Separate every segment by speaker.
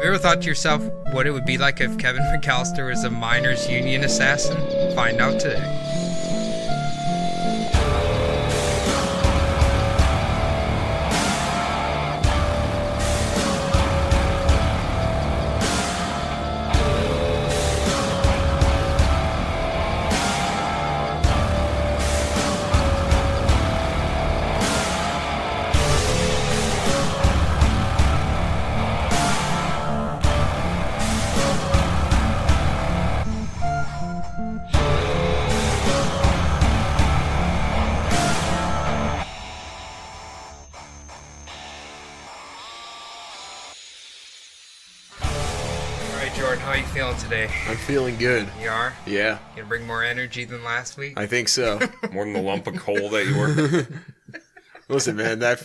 Speaker 1: you ever thought to yourself what it would be like if Kevin McAllister was a miners' union assassin? Find out today. Jordan, how are you feeling today?
Speaker 2: I'm feeling good.
Speaker 1: You are?
Speaker 2: Yeah.
Speaker 1: You gonna bring more energy than last week?
Speaker 2: I think so.
Speaker 3: More than the lump of coal that you were.
Speaker 2: Listen, man, that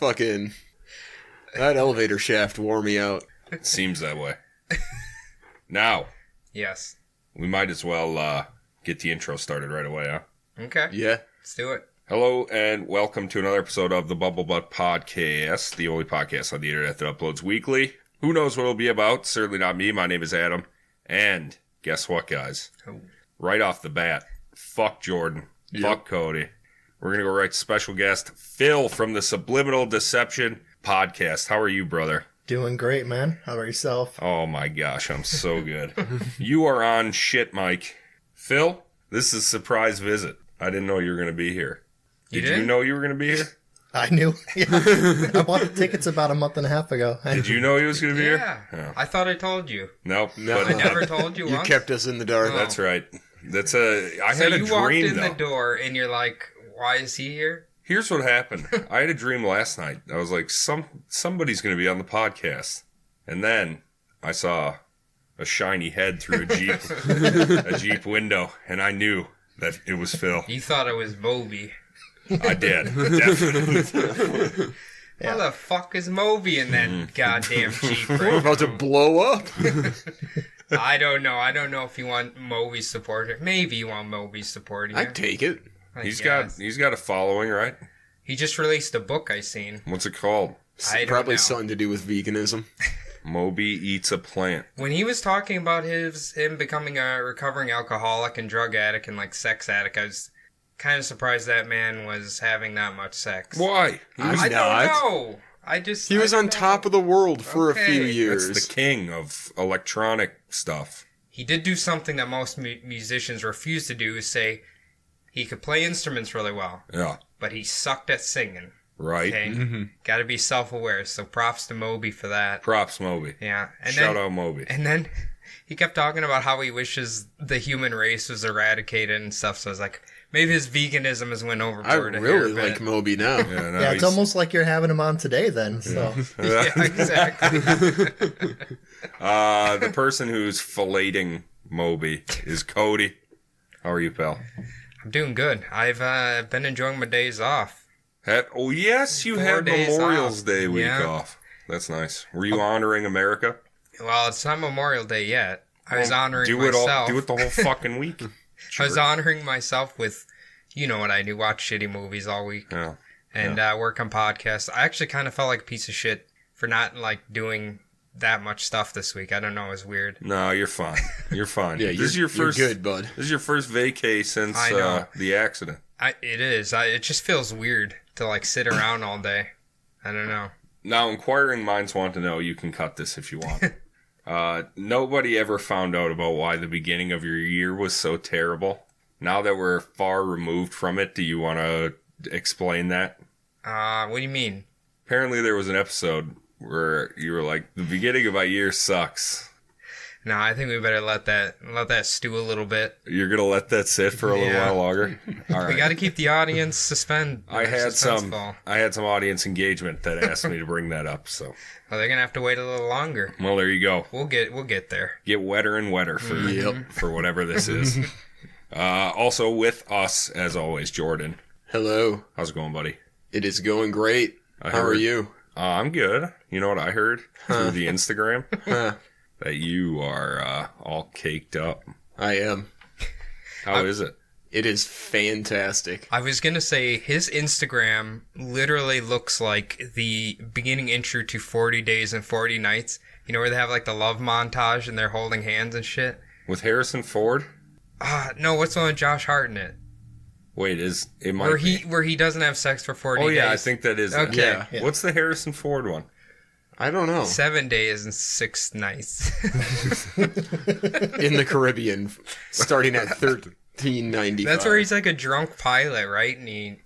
Speaker 2: elevator shaft wore me out.
Speaker 3: It seems that way. Now.
Speaker 1: Yes.
Speaker 3: We might as well get the intro started right away, huh?
Speaker 1: Okay.
Speaker 2: Yeah.
Speaker 1: Let's do it.
Speaker 3: Hello and welcome to another episode of the Bubble Butt Podcast, the only podcast on the internet that uploads weekly. Who knows what it'll be about? Certainly not me. My name is Adam. And guess what, guys?
Speaker 1: Oh.
Speaker 3: Right off the bat, fuck Jordan.
Speaker 2: Yep.
Speaker 3: Fuck Cody. We're going to go right to special guest Phil from the Subliminal Deception Podcast. How are you, brother?
Speaker 4: Doing great, man. How about yourself?
Speaker 3: Oh my gosh, I'm so good. You are on shit, Mike. Phil, this is a surprise visit. I didn't know you were going to be here.
Speaker 1: You
Speaker 3: Did you know you were going to be here?
Speaker 4: I knew. Yeah. I bought the tickets about a month and a half ago.
Speaker 3: Did you know he was going to be
Speaker 1: Yeah.
Speaker 3: here? Yeah.
Speaker 1: I thought I told you.
Speaker 3: Nope.
Speaker 2: No.
Speaker 1: I never told you
Speaker 2: You
Speaker 1: once.
Speaker 2: kept us in the dark.
Speaker 1: Oh.
Speaker 3: That's right. I
Speaker 1: So
Speaker 3: had a
Speaker 1: you walked
Speaker 3: dream,
Speaker 1: in
Speaker 3: though.
Speaker 1: the door and you're like, why is he here?
Speaker 3: Here's what happened. I had a dream last night. I was like, somebody's going to be on the podcast. And then I saw a shiny head through a Jeep window, and I knew that it was Phil.
Speaker 1: You thought it was Moby.
Speaker 3: I did. Definitely.
Speaker 1: How the fuck is Moby in that goddamn Jeep
Speaker 2: We're
Speaker 1: right
Speaker 2: about to blow up.
Speaker 1: I don't know. I don't know if you want Moby's support. Maybe you want Moby's support here.
Speaker 2: I'd take it.
Speaker 1: I
Speaker 3: He's
Speaker 1: guess.
Speaker 3: got a following, right?
Speaker 1: He just released a book I seen.
Speaker 3: What's it called?
Speaker 1: I don't
Speaker 2: Probably
Speaker 1: know.
Speaker 2: something to do with veganism.
Speaker 3: Moby Eats a Plant.
Speaker 1: When he was talking about him becoming a recovering alcoholic and drug addict and like sex addict, I was kind of surprised that man was having that much sex.
Speaker 3: Why?
Speaker 2: was
Speaker 1: I
Speaker 2: not.
Speaker 1: don't know.
Speaker 2: He was on top of the world for a few
Speaker 1: Okay.
Speaker 2: years.
Speaker 3: That's the king of electronic stuff.
Speaker 1: He did do something that most musicians refuse to do, is say he could play instruments really well,
Speaker 3: Yeah.
Speaker 1: but he sucked at singing.
Speaker 3: Right?
Speaker 1: Okay? Got to be self-aware, so props to Moby for that.
Speaker 3: Props, Moby.
Speaker 1: Yeah. And
Speaker 3: Shout
Speaker 1: then,
Speaker 3: out, Moby.
Speaker 1: And then he kept talking about how he wishes the human race was eradicated and stuff, so I was like, maybe his veganism has went
Speaker 2: I
Speaker 1: overboard a
Speaker 2: really
Speaker 1: hair
Speaker 2: like
Speaker 1: bit.
Speaker 2: Moby now.
Speaker 3: Yeah, no,
Speaker 4: Yeah, it's almost like you're having him on today then. So
Speaker 1: Yeah, exactly.
Speaker 3: the person who's filleting Moby is Cody. How are you, pal?
Speaker 1: I'm doing good. I've been enjoying my days off.
Speaker 3: Oh, yes, you
Speaker 1: 4
Speaker 3: had
Speaker 1: days
Speaker 3: Memorial's
Speaker 1: off.
Speaker 3: Day week
Speaker 1: Yeah.
Speaker 3: off. That's nice. Were you honoring America?
Speaker 1: Well, it's not Memorial Day yet. I was
Speaker 3: Well,
Speaker 1: honoring
Speaker 3: do
Speaker 1: myself.
Speaker 3: Do it the whole fucking week.
Speaker 1: I was honoring myself with, you know what I do, watch shitty movies all week
Speaker 3: Yeah.
Speaker 1: and work on podcasts. I actually kind of felt like a piece of shit for not like doing that much stuff this week. I don't know, it was weird.
Speaker 3: No, you're fine. You're fine.
Speaker 2: Yeah,
Speaker 3: this is your first.
Speaker 2: You're good, bud.
Speaker 3: This is your first vacay since
Speaker 1: I know.
Speaker 3: the accident.
Speaker 1: It is. It just feels weird to like sit around all day. I don't know.
Speaker 3: Now, inquiring minds want to know. You can cut this if you want. Nobody ever found out about why the beginning of your year was so terrible. Now that we're far removed from it, do you want to explain that?
Speaker 1: What do you mean?
Speaker 3: Apparently, there was an episode where you were like, "The beginning of my year sucks."
Speaker 1: No, I think we better let that stew a little bit.
Speaker 3: You're gonna let that sit for a little
Speaker 1: Yeah.
Speaker 3: while longer. All
Speaker 1: We
Speaker 3: right.
Speaker 1: got to keep the audience
Speaker 3: I had some
Speaker 1: suspenseful.
Speaker 3: audience engagement that asked me to bring that up. So,
Speaker 1: Well, they're gonna have to wait a little longer.
Speaker 3: well, there you go.
Speaker 1: We'll get there.
Speaker 3: Get wetter and wetter for
Speaker 2: Yep.
Speaker 3: for whatever this is. Also with us, as always, Jordan.
Speaker 2: Hello.
Speaker 3: How's it going, buddy?
Speaker 2: It is going great.
Speaker 3: I
Speaker 2: How are
Speaker 3: heard-
Speaker 2: you?
Speaker 3: I'm good. You know what I heard through the Instagram?
Speaker 2: Huh.
Speaker 3: That you are all caked up.
Speaker 2: I am.
Speaker 3: How is it?
Speaker 2: It is fantastic.
Speaker 1: I was gonna say his Instagram literally looks like the beginning intro to 40 Days and 40 Nights. You know where they have like the love montage and they're holding hands and shit?
Speaker 3: With Harrison Ford?
Speaker 1: No, what's the one with Josh Hart in it?
Speaker 3: Wait, it might
Speaker 1: Where he doesn't have sex for 40 days.
Speaker 3: Oh yeah, I think that is it.
Speaker 1: Okay.
Speaker 2: Yeah.
Speaker 3: What's the Harrison Ford one?
Speaker 2: I don't know.
Speaker 1: 7 days and 6 nights.
Speaker 2: In the Caribbean, starting at $13.95.
Speaker 1: That's where he's like a drunk pilot, right? And he...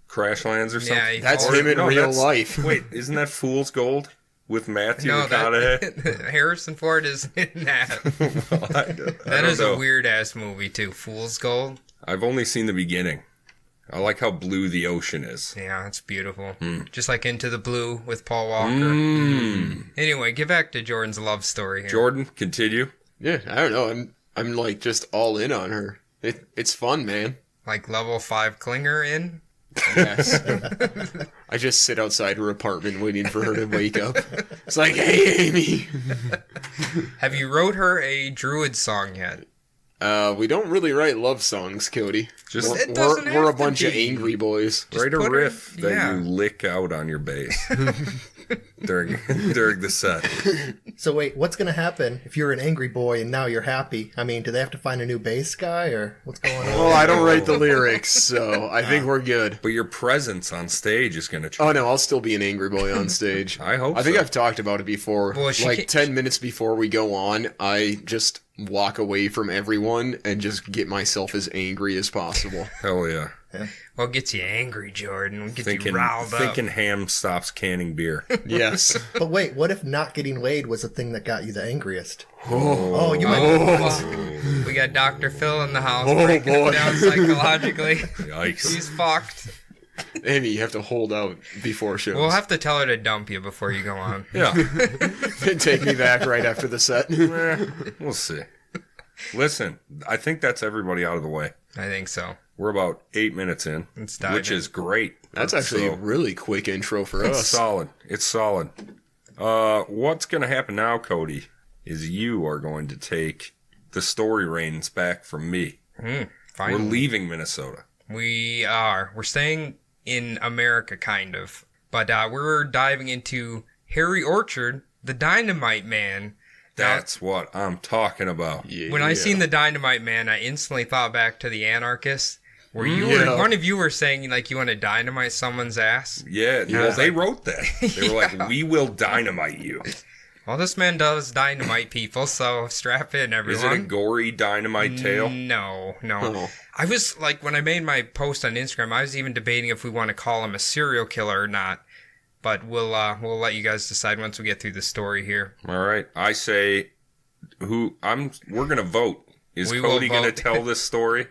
Speaker 3: Crash Lands or something?
Speaker 1: Yeah,
Speaker 2: That's him in real life.
Speaker 3: Wait, isn't that Fool's Gold with Matthew
Speaker 1: No,
Speaker 3: McConaughey?
Speaker 1: Harrison Ford is in that. That is a weird-ass movie, too. Fool's Gold.
Speaker 3: I've only seen the beginning. I like how blue the ocean is.
Speaker 1: Yeah, it's beautiful. Just like Into the Blue with Paul Walker. Anyway, get back to Jordan's love story here.
Speaker 3: Jordan, continue.
Speaker 2: Yeah, I don't know. I'm like just all in on her. It's fun, man.
Speaker 1: Like level 5 clinger in?
Speaker 2: Yes. I just sit outside her apartment waiting for her to wake up. It's like, hey, Amy.
Speaker 1: Have you wrote her a Druid song yet?
Speaker 2: We don't really write love songs, Cody.
Speaker 3: Just
Speaker 1: It doesn't
Speaker 2: We're a
Speaker 1: have to
Speaker 2: bunch of
Speaker 1: be.
Speaker 2: angry boys.
Speaker 3: write a
Speaker 1: put her-
Speaker 3: riff that
Speaker 1: yeah.
Speaker 3: you lick out on your bass during the set.
Speaker 4: So wait, what's going to happen if you're an angry boy and now you're happy? I mean, do they have to find a new bass guy or what's going on?
Speaker 2: Well, I don't write the lyrics, so I think we're good.
Speaker 3: But your presence on stage is going to
Speaker 2: Oh
Speaker 3: change.
Speaker 2: no, I'll still be an angry boy on stage.
Speaker 3: I hope
Speaker 2: I think
Speaker 3: so.
Speaker 2: I've talked about it before.
Speaker 1: Well, she
Speaker 2: like
Speaker 1: can't-
Speaker 2: 10 minutes before we go on, I just walk away from everyone and just get myself as angry as possible.
Speaker 3: Hell yeah.
Speaker 1: What gets you angry, Jordan? What gets you
Speaker 3: Thinking,
Speaker 1: riled up?
Speaker 3: thinking Ham stops canning beer.
Speaker 2: Yes.
Speaker 4: But wait, what if not getting laid was the thing that got you the angriest?
Speaker 2: Oh,
Speaker 4: You might
Speaker 1: We got Dr. Phil in the house
Speaker 2: Oh,
Speaker 1: breaking
Speaker 2: boy.
Speaker 1: him down psychologically.
Speaker 3: Yikes.
Speaker 1: He's fucked.
Speaker 2: Amy, you have to hold out before shows.
Speaker 1: We'll have to tell her to dump you before you go on.
Speaker 3: Yeah.
Speaker 2: And take me back right after the set.
Speaker 3: We'll see. Listen, I think that's everybody out of the way.
Speaker 1: I think so.
Speaker 3: We're about 8 minutes in,
Speaker 1: Let's dive
Speaker 3: which
Speaker 1: in.
Speaker 3: is great.
Speaker 2: That's actually a
Speaker 3: So,
Speaker 2: really quick intro for
Speaker 3: it's
Speaker 2: us.
Speaker 3: solid. It's solid. What's going to happen now, Cody, is you are going to take the story reins back from me. We're
Speaker 1: Finally.
Speaker 3: leaving Minnesota.
Speaker 1: We are. We're staying in America, kind of. But we're diving into Harry Orchard, the Dynamite Man. Now,
Speaker 3: That's what I'm talking about.
Speaker 2: Yeah.
Speaker 1: when I seen the Dynamite Man, I instantly thought back to the Anarchist, where
Speaker 2: Yeah.
Speaker 1: one of you were saying like you want to dynamite someone's ass.
Speaker 3: Yeah, well, they wrote that. They were like, we will dynamite you.
Speaker 1: Well, this man does dynamite people, so strap in, everyone.
Speaker 3: Is it a gory dynamite tale?
Speaker 1: No.
Speaker 2: Oh.
Speaker 1: I was like, when I made my post on Instagram, I was even debating if we want to call him a serial killer or not. But we'll let you guys decide once we get through the story here.
Speaker 3: All right. I say we're going to vote. Is
Speaker 1: We will
Speaker 3: Cody going to
Speaker 1: vote.
Speaker 3: tell this story?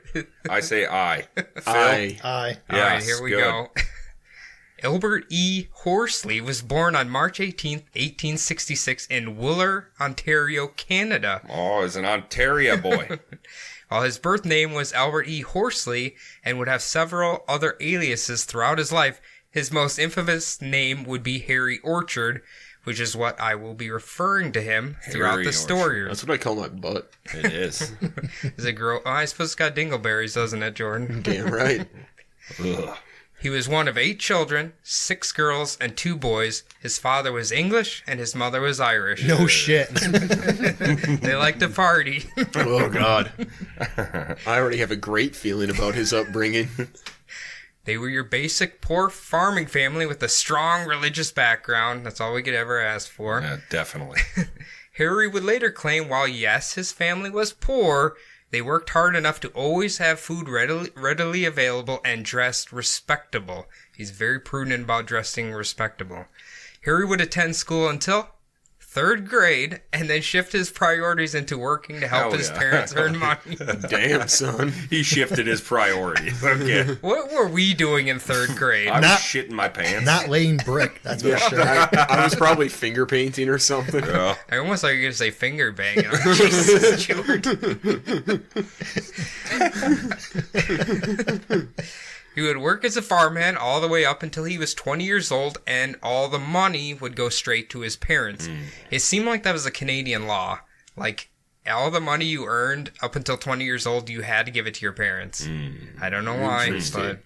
Speaker 3: I say aye. Phil?
Speaker 2: Aye.
Speaker 4: Aye.
Speaker 1: All right,
Speaker 3: Yes,
Speaker 1: here we
Speaker 3: good.
Speaker 1: go. Albert E. Horsley was born on March 18th, 1866 in Wooler, Ontario, Canada.
Speaker 3: Oh, he's an Ontario boy.
Speaker 1: While his birth name was Albert E. Horsley and would have several other aliases throughout his life, his most infamous name would be Harry Orchard, which is what I will be referring to him throughout
Speaker 3: Harry
Speaker 1: the story.
Speaker 2: That's what I call my butt.
Speaker 3: It is.
Speaker 1: Is it grow? Oh, I suppose it's got dingleberries, doesn't it, Jordan?
Speaker 2: Damn right.
Speaker 3: Ugh.
Speaker 1: He was one of 8 children, 6 girls, and 2 boys. His father was English, and his mother was Irish.
Speaker 4: No shit.
Speaker 1: They like to party.
Speaker 2: Oh, God. I already have a great feeling about his upbringing.
Speaker 1: They were your basic poor farming family with a strong religious background. That's all we could ever ask for.
Speaker 3: Yeah, definitely.
Speaker 1: Harry would later claim while yes, his family was poor, they worked hard enough to always have food readily available and dressed respectable. He's very prudent about dressing respectable. Harry would attend school until 3rd grade and then shift his priorities into working to help
Speaker 3: Hell
Speaker 1: his
Speaker 3: yeah.
Speaker 1: parents earn money.
Speaker 2: Damn, son.
Speaker 3: He shifted his priorities. Okay.
Speaker 1: What were we doing in 3rd grade?
Speaker 3: I was
Speaker 4: Not-
Speaker 3: shitting my pants.
Speaker 4: Not laying brick, that's for sure.
Speaker 2: I was probably finger painting or something.
Speaker 3: Yeah.
Speaker 1: I almost thought you were going to say finger banging. Jesus, Jordan. He would work as a farmhand all the way up until he was 20 years old, and all the money would go straight to his parents. It seemed like that was a Canadian law. Like, all the money you earned up until 20 years old, you had to give it to your parents. I don't know why, but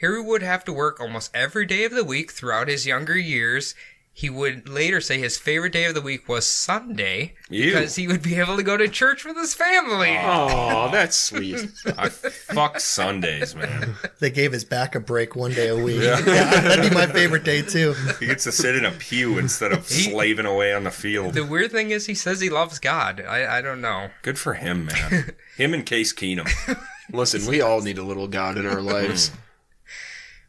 Speaker 1: Harry would have to work almost every day of the week throughout his younger years. He would later say his favorite day of the week was Sunday because he would be able to go to church with his family.
Speaker 2: Oh, that's sweet.
Speaker 3: I fuck Sundays, man.
Speaker 4: They gave his back a break one day a week. Yeah, that'd be my favorite day, too.
Speaker 3: He gets to sit in a pew instead of slaving away on the field.
Speaker 1: The weird thing is he says he loves God. I don't know.
Speaker 3: Good for him, man. Him and Case Keenum.
Speaker 2: Listen, we all need a little God in our lives.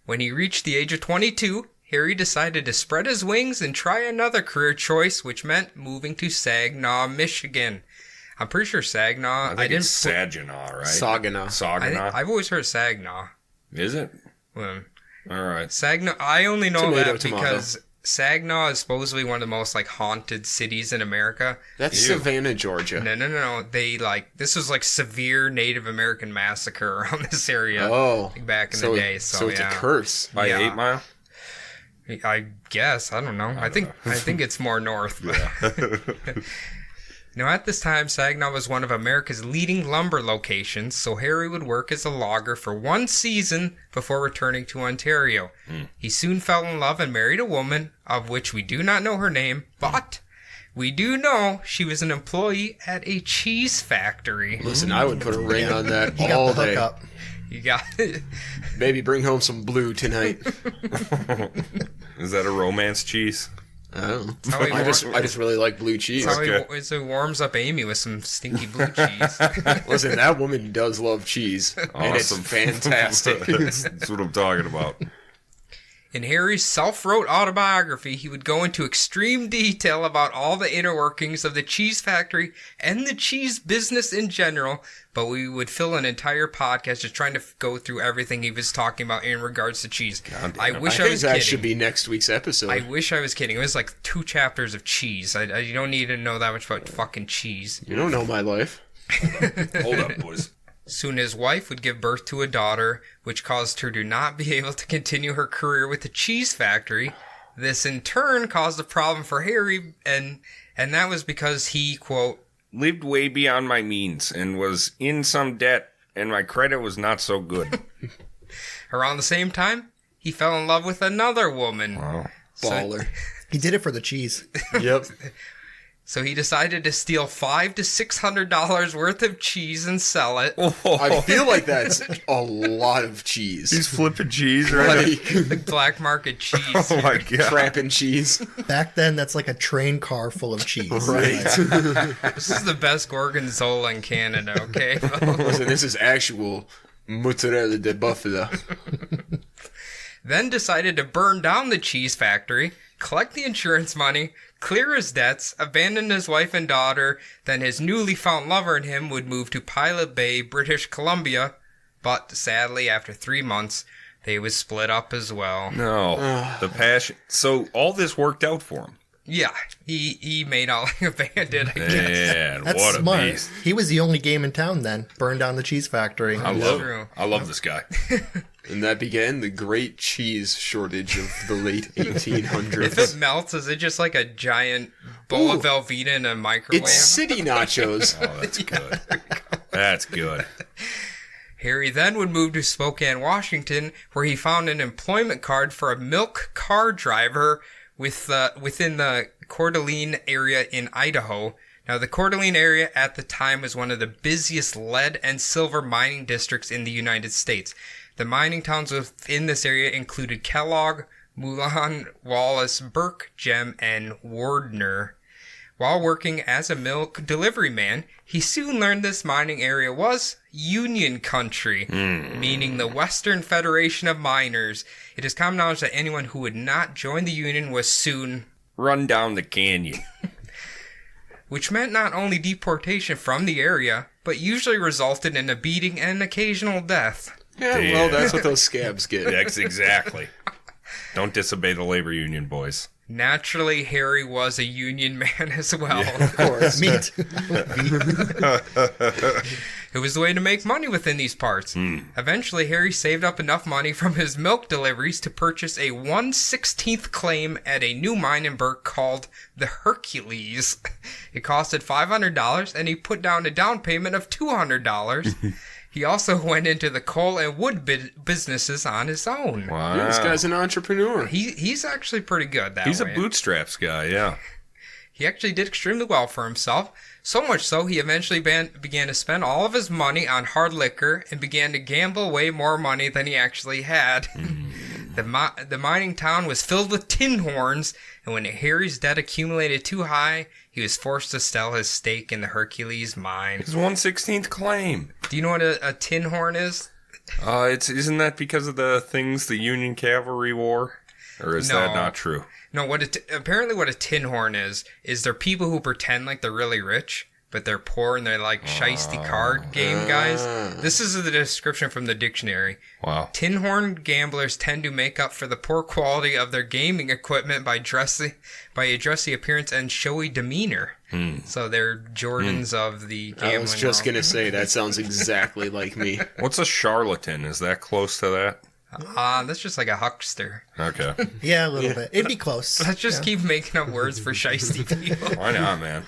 Speaker 1: When he reached the age of 22, Harry decided to spread his wings and try another career choice, which meant moving to Saginaw, Michigan. I'm pretty sure Saginaw.
Speaker 3: I think it's Saginaw, right?
Speaker 2: Saginaw.
Speaker 1: I've always heard Saginaw.
Speaker 3: Is it?
Speaker 1: Well,
Speaker 3: all right.
Speaker 1: Saginaw. I only know
Speaker 2: Tomato.
Speaker 1: because Saginaw is supposedly one of the most haunted cities in America.
Speaker 2: That's Savannah, Georgia.
Speaker 1: No. This was severe Native American massacre around this area.
Speaker 2: Oh,
Speaker 1: back in the day.
Speaker 2: So it's a curse.
Speaker 3: By 8 Mile.
Speaker 1: I guess. I don't know. I think it's more north. But. Now, at this time, Saginaw was one of America's leading lumber locations, so Harry would work as a logger for one season before returning to Ontario. He soon fell in love and married a woman, of which we do not know her name, but we do know she was an employee at a cheese factory.
Speaker 2: Listen, I would put a ring on that
Speaker 4: You
Speaker 2: all
Speaker 4: got the
Speaker 2: day.
Speaker 4: hookup.
Speaker 1: You got it.
Speaker 2: Baby, bring home some blue tonight.
Speaker 3: Is that a romance cheese?
Speaker 2: I don't know.
Speaker 1: how he
Speaker 2: I just really like blue cheese.
Speaker 1: That's how he warms up Amy with some stinky blue cheese.
Speaker 2: Listen, that woman does love cheese. And it's
Speaker 3: Awesome.
Speaker 2: fantastic.
Speaker 3: That's what I'm talking about.
Speaker 1: In Harry's self-wrote autobiography, he would go into extreme detail about all the inner workings of the cheese factory and the cheese business in general, but we would fill an entire podcast just trying to go through everything he was talking about in regards to cheese. I wish I
Speaker 2: think
Speaker 1: was
Speaker 2: that
Speaker 1: kidding.
Speaker 2: should be next week's episode.
Speaker 1: I wish I was kidding. It was 2 chapters of cheese. You don't need to know that much about fucking cheese.
Speaker 2: You don't know my life.
Speaker 3: Hold up, boys.
Speaker 1: Soon his wife would give birth to a daughter, which caused her to not be able to continue her career with the cheese factory. This in turn caused a problem for Harry, and that was because he, quote,
Speaker 3: lived way beyond my means and was in some debt, and my credit was not so good.
Speaker 1: Around the same time, he fell in love with another woman.
Speaker 3: Wow.
Speaker 2: Baller.
Speaker 4: He did it for the cheese.
Speaker 2: Yep.
Speaker 1: So he decided to steal $500 to $600 worth of cheese and sell it.
Speaker 2: I feel like that's a lot of cheese.
Speaker 3: He's flipping cheese right
Speaker 2: Like
Speaker 1: Black market cheese.
Speaker 3: Oh my god.
Speaker 2: trapping cheese.
Speaker 4: Back then, that's like a train car full of cheese.
Speaker 2: Right.
Speaker 1: This is the best gorgonzola in Canada, okay?
Speaker 2: Listen, this is actual mozzarella de buffalo.
Speaker 1: Then decided to burn down the cheese factory, collect the insurance money, clear his debts, abandon his wife and daughter, then his newly found lover and him would move to Pilot Bay, British Columbia, but sadly, after 3 months, they would split up as well.
Speaker 3: No. The passion. So all this worked out for him.
Speaker 1: Yeah, he made out like a bandit, I guess.
Speaker 3: Man,
Speaker 4: That's
Speaker 3: what a
Speaker 4: smart.
Speaker 3: beast.
Speaker 4: He was the only game in town then. Burned down the cheese factory.
Speaker 3: I love this guy.
Speaker 2: And that began the great cheese shortage of the late
Speaker 1: If
Speaker 2: 1800s.
Speaker 1: it melts, is it just like a giant bowl of Velveeta in a microwave?
Speaker 2: It's city nachos.
Speaker 3: Oh, that's good. That's good.
Speaker 1: Harry then would move to Spokane, Washington, where he found an employment card for a milk car driver within the Coeur d'Alene area in Idaho. Now, the Coeur d'Alene area at the time was one of the busiest lead and silver mining districts in the United States. The mining towns within this area included Kellogg, Moulin, Wallace, Burke, Gem, and Wardner. While working as a milk delivery man, he soon learned this mining area was Union country, meaning the Western Federation of Miners. It is common knowledge that anyone who would not join the Union was soon
Speaker 3: Run down the canyon.
Speaker 1: which meant not only deportation from the area, but usually resulted in a beating and occasional death.
Speaker 2: Yeah, well, that's what those scabs get.
Speaker 3: That's exactly. Don't disobey the labor union, boys.
Speaker 1: Naturally, Harry was a union man as well.
Speaker 4: Of course. Me too.
Speaker 1: It was the way to make money within these parts. Eventually, Harry saved up enough money from his milk deliveries to purchase a 1/16th claim at a new mine in Burke called the Hercules. It costed $500, and he put down a down payment of $200. He also went into the coal and wood businesses on his own.
Speaker 3: Wow.
Speaker 2: Yeah, this guy's an entrepreneur.
Speaker 1: He's actually pretty good that way.
Speaker 3: He's a bootstraps guy, yeah.
Speaker 1: He actually did extremely well for himself. So much so, he eventually began to spend all of his money on hard liquor and began to gamble way more money than he actually had. The mining town was filled with tin horns, and when Harry's debt accumulated too high, he was forced to sell his stake in the Hercules mine.
Speaker 3: His 1/16th claim.
Speaker 1: Do you know what a tin horn is?
Speaker 3: Isn't that because of the things the Union cavalry wore? Or is that not true?
Speaker 1: No, apparently what a tin horn is they're people who pretend like they're really rich, but they're poor and they're like shiesty card game guys. This is the description from the dictionary.
Speaker 3: Wow.
Speaker 1: Tin horn gamblers tend to make up for the poor quality of their gaming equipment by a dressy appearance and showy demeanor. So they're Jordans of the gambling.
Speaker 2: I was just going to say, that sounds exactly like me.
Speaker 3: What's a charlatan? Is that close to that?
Speaker 1: That's just like a huckster.
Speaker 3: Okay.
Speaker 4: Yeah, a little bit. It'd be close.
Speaker 1: Let's just keep making up words for shiesty people.
Speaker 3: Why not, man?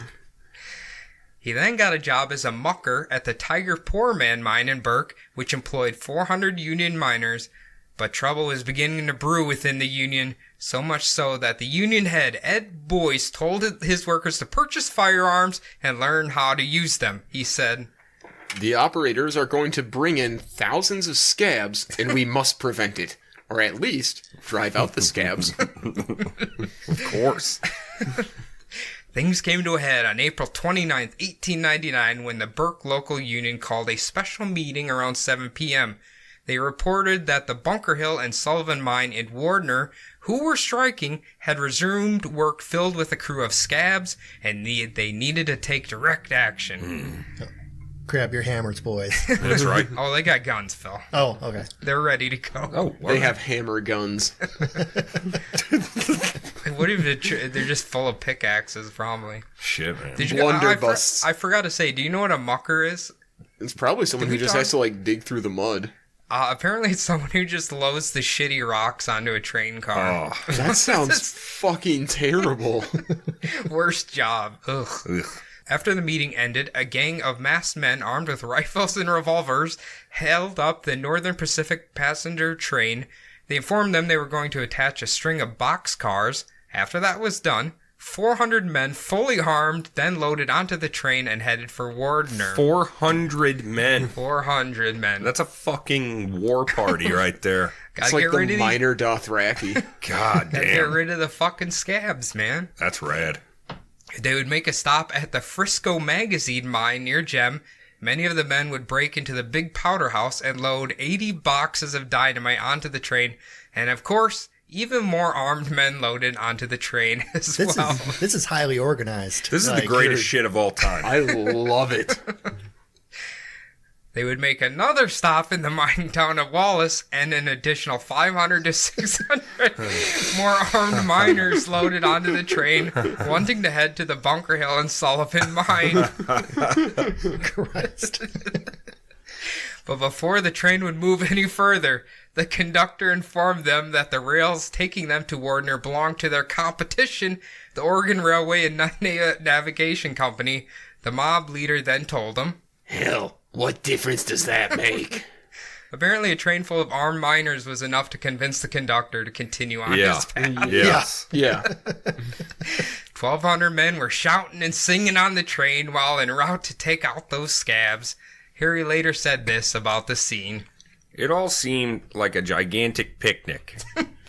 Speaker 1: He then got a job as a mucker at the Tiger Poor Man mine in Burke, which employed 400 Union miners, but trouble was beginning to brew within the Union, so much so that the Union head, Ed Boyce, told his workers to purchase firearms and learn how to use them. He said,
Speaker 2: The operators are going to bring in thousands of scabs, and we must prevent it. Or at least, drive out the scabs.
Speaker 3: Of course.
Speaker 1: Things came to a head on April 29th, 1899, when the Burke local union called a special meeting around 7 p.m. They reported that the Bunker Hill and Sullivan mine in Wardner, who were striking, had resumed work filled with a crew of scabs, and they needed to take direct action.
Speaker 4: Grab your hammers, boys.
Speaker 3: That's right.
Speaker 1: Oh, they got guns, Phil.
Speaker 4: Oh, okay.
Speaker 1: They're ready to go.
Speaker 3: Oh,
Speaker 2: They have hammer guns.
Speaker 1: What if they're just full of pickaxes, probably.
Speaker 3: Shit, man.
Speaker 1: Did
Speaker 2: Blunderbusses.
Speaker 1: I forgot to say, do you know what a mucker is?
Speaker 2: It's probably someone
Speaker 1: Did
Speaker 2: who
Speaker 1: we
Speaker 2: just
Speaker 1: talk-
Speaker 2: has to, like, dig through the mud.
Speaker 1: Apparently it's someone who just loads the shitty rocks onto a train car.
Speaker 3: Oh.
Speaker 2: That sounds fucking terrible.
Speaker 1: Worst job. Ugh.
Speaker 3: Ugh.
Speaker 1: After the meeting ended, a gang of masked men armed with rifles and revolvers held up the Northern Pacific passenger train. They informed them they were going to attach a string of boxcars. After that was done, 400 men, fully armed, then loaded onto the train and headed for Wardner.
Speaker 3: 400 men.
Speaker 1: 400 men.
Speaker 3: That's a fucking war party right there.
Speaker 2: It's
Speaker 1: Gotta
Speaker 2: like
Speaker 1: get
Speaker 2: the
Speaker 1: rid of these.
Speaker 2: minor Dothraki.
Speaker 3: God
Speaker 1: Gotta get
Speaker 3: damn.
Speaker 1: rid of the fucking scabs, man.
Speaker 3: That's rad.
Speaker 1: They would make a stop at the Frisco Magazine mine near Gem. Many of the men would break into the big powder house and load 80 boxes of dynamite onto the train. And of course, even more armed men loaded onto the train as well.
Speaker 4: This is highly organized.
Speaker 3: This is the greatest shit of all time.
Speaker 2: I love it.
Speaker 1: They would make another stop in the mining town of Wallace, and an additional 500 to 600 more armed miners loaded onto the train, wanting to head to the Bunker Hill and Sullivan mine.
Speaker 4: Christ.
Speaker 1: But before the train would move any further, the conductor informed them that the rails taking them to Wardner belonged to their competition, the Oregon Railway and Navigation Company. The mob leader then told them,
Speaker 2: Hell, what difference does that make?
Speaker 1: apparently a train full of armed miners was enough to convince the conductor to continue on
Speaker 3: Yeah.
Speaker 1: his path.
Speaker 3: Yes.
Speaker 2: Yeah.
Speaker 1: 1,200 men were shouting and singing on the train while en route to take out those scabs. Harry later said this about the scene.
Speaker 3: It all seemed like a gigantic picnic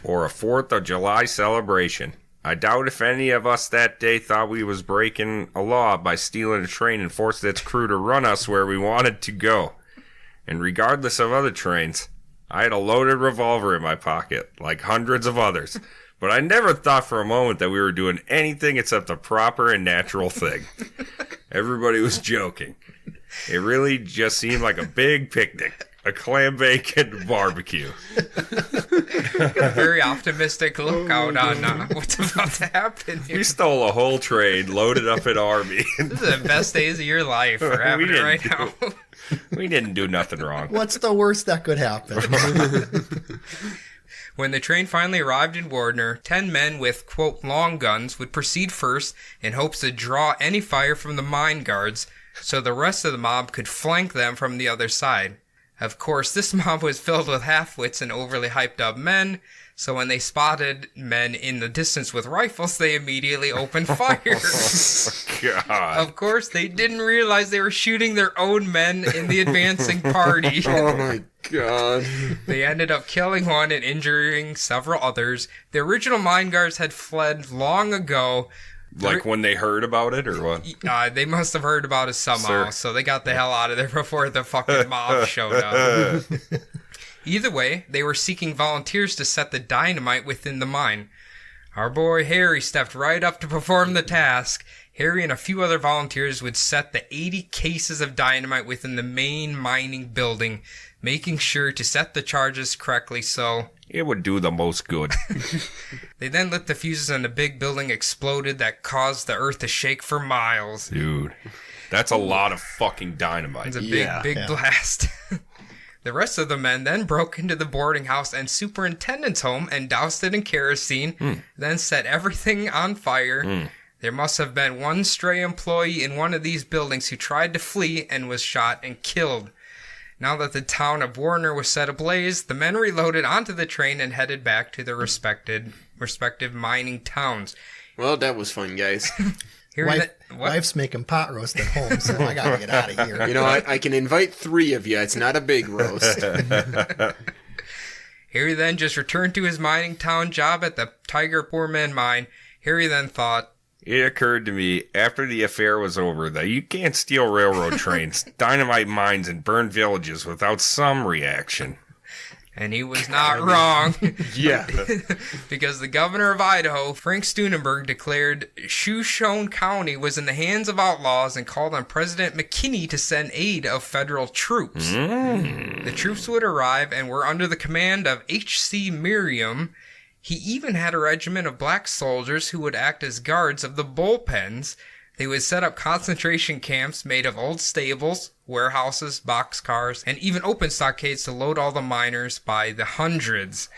Speaker 3: or a 4th of July celebration. I doubt if any of us that day thought we was breaking a law by stealing a train and forcing its crew to run us where we wanted to go. And regardless of other trains, I had a loaded revolver in my pocket, like hundreds of others. But I never thought for a moment that we were doing anything except the proper and natural thing. Everybody was joking. It really just seemed like a big picnic. a clam bacon barbecue.
Speaker 1: Very optimistic look out on what's about to happen here.
Speaker 3: We stole a whole train, loaded up an army.
Speaker 1: This is the best days of your life. We're having it right now.
Speaker 3: We didn't do nothing wrong.
Speaker 4: What's the worst that could happen?
Speaker 1: When the train finally arrived in Warner, 10 men with, quote, long guns would proceed first in hopes to draw any fire from the mine guards so the rest of the mob could flank them from the other side. Of course, this mob was filled with half-wits and overly hyped-up men, so when they spotted men in the distance with rifles, they immediately opened fire.
Speaker 3: God.
Speaker 1: Of course, they didn't realize they were shooting their own men in the advancing party.
Speaker 2: Oh my god.
Speaker 1: They ended up killing one and injuring several others. The original mine guards had fled long ago.
Speaker 3: Like when they heard about it, or what?
Speaker 1: They must have heard about it somehow, so they got the hell out of there before the fucking mob showed up. Either way, they were seeking volunteers to set the dynamite within the mine. Our boy Harry stepped right up to perform the task. Harry and a few other volunteers would set the 80 cases of dynamite within the main mining building, making sure to set the charges correctly so
Speaker 3: it would do the most good.
Speaker 1: They then lit the fuses and the big building exploded that caused the earth to shake for miles.
Speaker 3: Dude, that's a lot of fucking dynamite.
Speaker 1: It's a big blast. The rest of the men then broke into the boarding house and superintendent's home and doused it in kerosene, then set everything on fire. There must have been one stray employee in one of these buildings who tried to flee and was shot and killed. Now that the town of Warner was set ablaze, the men reloaded onto the train and headed back to their respective mining towns.
Speaker 2: Well, that was fun, guys.
Speaker 4: Wife's making pot roast at home, so I gotta get out of here.
Speaker 2: You know, I can invite 3 of you. It's not a big roast.
Speaker 1: Harry then just returned to his mining town job at the Tiger Poor Man mine. Harry then thought,
Speaker 3: it occurred to me after the affair was over that you can't steal railroad trains, dynamite mines, and burn villages without some reaction.
Speaker 1: And he was not wrong.
Speaker 2: Yeah.
Speaker 1: Because the governor of Idaho, Frank Steunenberg, declared Shoshone County was in the hands of outlaws and called on President McKinney to send aid of federal troops. The troops would arrive and were under the command of H.C. Merriam. He even had a regiment of black soldiers who would act as guards of the bullpens. They would set up concentration camps made of old stables, warehouses, boxcars, and even open stockades to load all the miners by the hundreds.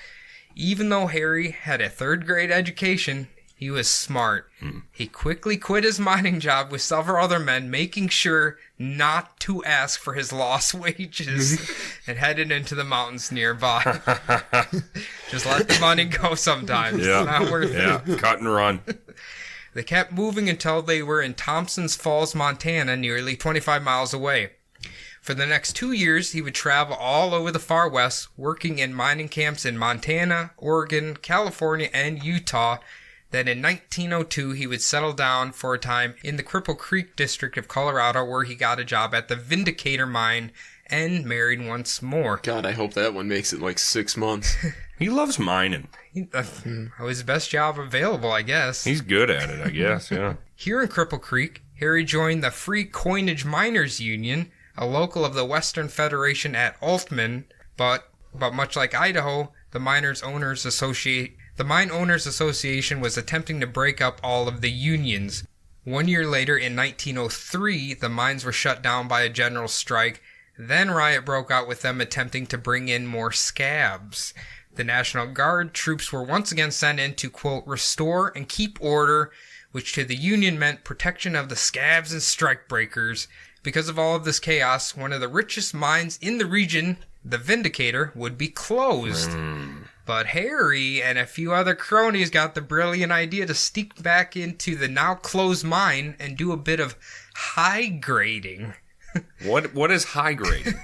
Speaker 1: Even though Harry had a third-grade education, he was smart. He quickly quit his mining job with several other men, making sure not to ask for his lost wages, and headed into the mountains nearby. Just let the money go sometimes.
Speaker 3: Yeah.
Speaker 1: It's not worth it.
Speaker 3: Cut and run.
Speaker 1: They kept moving until they were in Thompson's Falls, Montana, nearly 25 miles away. For the next 2 years, he would travel all over the far west, working in mining camps in Montana, Oregon, California, and Utah. Then in 1902, he would settle down for a time in the Cripple Creek district of Colorado, where he got a job at the Vindicator mine and married once more.
Speaker 2: God, I hope that one makes it like 6 months.
Speaker 3: He loves mining.
Speaker 1: It was his best job available, I guess.
Speaker 3: He's good at it, I guess, yeah.
Speaker 1: Here in Cripple Creek, Harry joined the Free Coinage Miners Union, a local of the Western Federation at Altman, but much like Idaho, the Mine Owners Association was attempting to break up all of the unions. 1 year later, in 1903, the mines were shut down by a general strike. Then riot broke out with them attempting to bring in more scabs. The National Guard troops were once again sent in to, quote, restore and keep order, which to the Union meant protection of the scabs and strikebreakers. Because of all of this chaos, one of the richest mines in the region, the Vindicator, would be closed. But Harry and a few other cronies got the brilliant idea to sneak back into the now closed mine and do a bit of high grading.
Speaker 3: What is high grading?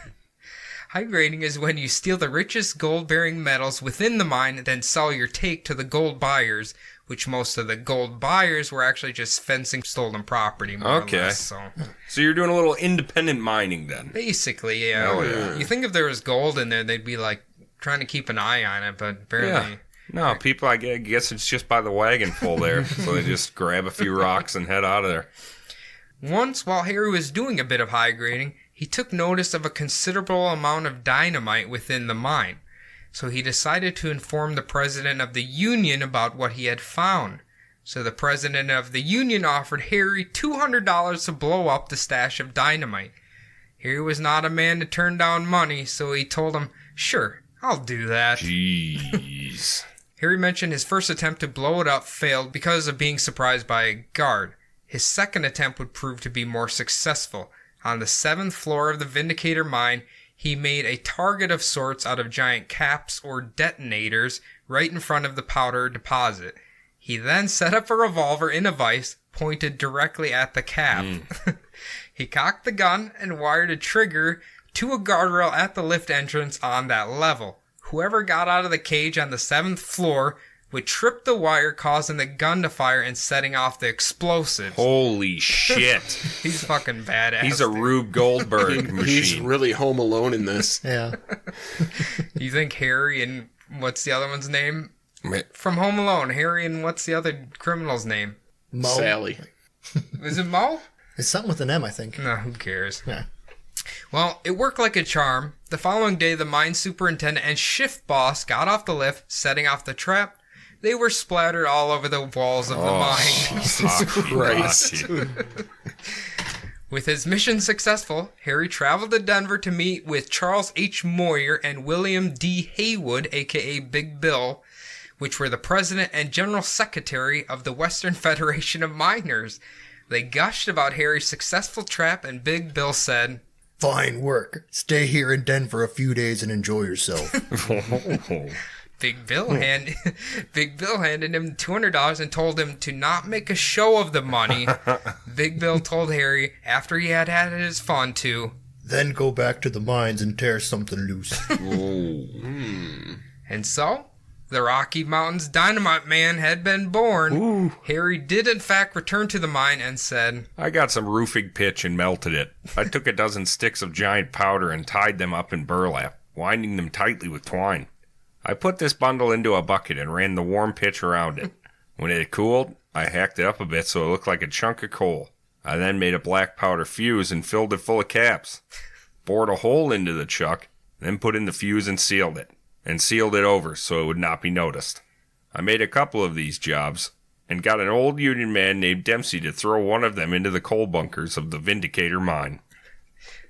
Speaker 1: High grading is when you steal the richest gold-bearing metals within the mine and then sell your take to the gold buyers, which most of the gold buyers were actually just fencing stolen property, more or less.
Speaker 3: So you're doing a little independent mining then?
Speaker 1: Basically, yeah.
Speaker 3: Oh, yeah.
Speaker 1: You think if there was gold in there, they'd be like trying to keep an eye on it, but barely.
Speaker 3: Yeah. No, people, I guess it's just by the wagon full there, so they just grab a few rocks and head out of there.
Speaker 1: Once, while Harry was doing a bit of high grading, he took notice of a considerable amount of dynamite within the mine. So he decided to inform the president of the Union about what he had found. So the president of the Union offered Harry $200 to blow up the stash of dynamite. Harry was not a man to turn down money, so he told him, "Sure, I'll do that."
Speaker 3: Jeez.
Speaker 1: Harry mentioned his first attempt to blow it up failed because of being surprised by a guard. His second attempt would prove to be more successful. On the 7th floor of the Vindicator mine, he made a target of sorts out of giant caps or detonators right in front of the powder deposit. He then set up a revolver in a vise pointed directly at the cap. He cocked the gun and wired a trigger to a guardrail at the lift entrance on that level. Whoever got out of the cage on the 7th floor would trip the wire, causing the gun to fire and setting off the explosives.
Speaker 3: Holy shit.
Speaker 1: He's fucking badass.
Speaker 3: He's a Rube Goldberg machine.
Speaker 2: He's really home alone in this.
Speaker 4: Yeah.
Speaker 1: You think Harry and what's the other one's name?
Speaker 3: Ma-
Speaker 1: From Home Alone. Harry and what's the other criminal's name?
Speaker 4: Mo.
Speaker 2: Sally.
Speaker 1: Is it Mo?
Speaker 4: It's something with an M, I think.
Speaker 1: No, who cares?
Speaker 4: Yeah.
Speaker 1: Well, it worked like a charm. The following day, the mine superintendent and shift boss got off the lift, setting off the trap. They were splattered all over the walls of the mine.
Speaker 3: Jesus Christ.
Speaker 1: With his mission successful, Harry traveled to Denver to meet with Charles H. Moyer and William D. Haywood, a.k.a. Big Bill, which were the president and general secretary of the Western Federation of Miners. They gushed about Harry's successful trap, and Big Bill said,
Speaker 4: Fine work. Stay here in Denver a few days and enjoy yourself.
Speaker 1: Big Bill handed him $200 and told him to not make a show of the money. Big Bill told Harry, after he had had his fun, to
Speaker 4: Then go back to the mines and tear something loose.
Speaker 1: And so, the Rocky Mountains Dynamite Man had been born.
Speaker 3: Ooh.
Speaker 1: Harry did in fact return to the mine and said,
Speaker 3: I got some roofing pitch and melted it. I took a dozen sticks of giant powder and tied them up in burlap, winding them tightly with twine. I put this bundle into a bucket and ran the warm pitch around it. When it had cooled, I hacked it up a bit so it looked like a chunk of coal. I then made a black powder fuse and filled it full of caps. Bored a hole into the chuck, then put in the fuse and sealed it over so it would not be noticed. I made a couple of these jobs and got an old Union man named Dempsey to throw one of them into the coal bunkers of the Vindicator mine.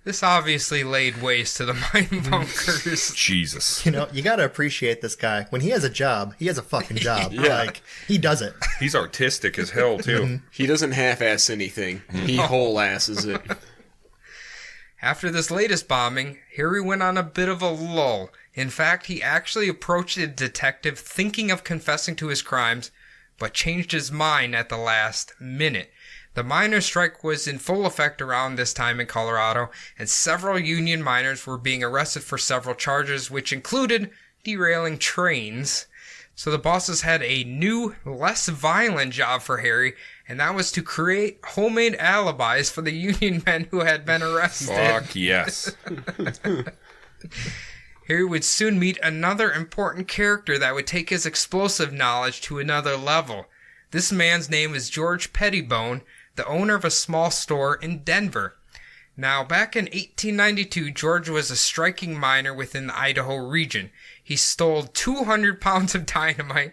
Speaker 1: this obviously laid waste to the mine bunkers.
Speaker 3: Jesus.
Speaker 4: You know, you gotta appreciate this guy. When he has a job, he has a fucking job.
Speaker 3: Yeah.
Speaker 4: Like, he does it.
Speaker 3: He's artistic as hell, too.
Speaker 2: He doesn't half-ass anything. He whole-asses it.
Speaker 1: After this latest bombing, Harry went on a bit of a lull. In fact, he actually approached a detective thinking of confessing to his crimes, but changed his mind at the last minute. The miners' strike was in full effect around this time in Colorado, and several Union miners were being arrested for several charges, which included derailing trains. So the bosses had a new, less violent job for Harry, and that was to create homemade alibis for the Union men who had been arrested.
Speaker 3: Fuck yes.
Speaker 1: Harry would soon meet another important character that would take his explosive knowledge to another level. This man's name is George Pettibone, the owner of a small store in Denver. Now, back in 1892, George was a striking miner within the Idaho region. He stole 200 pounds of dynamite,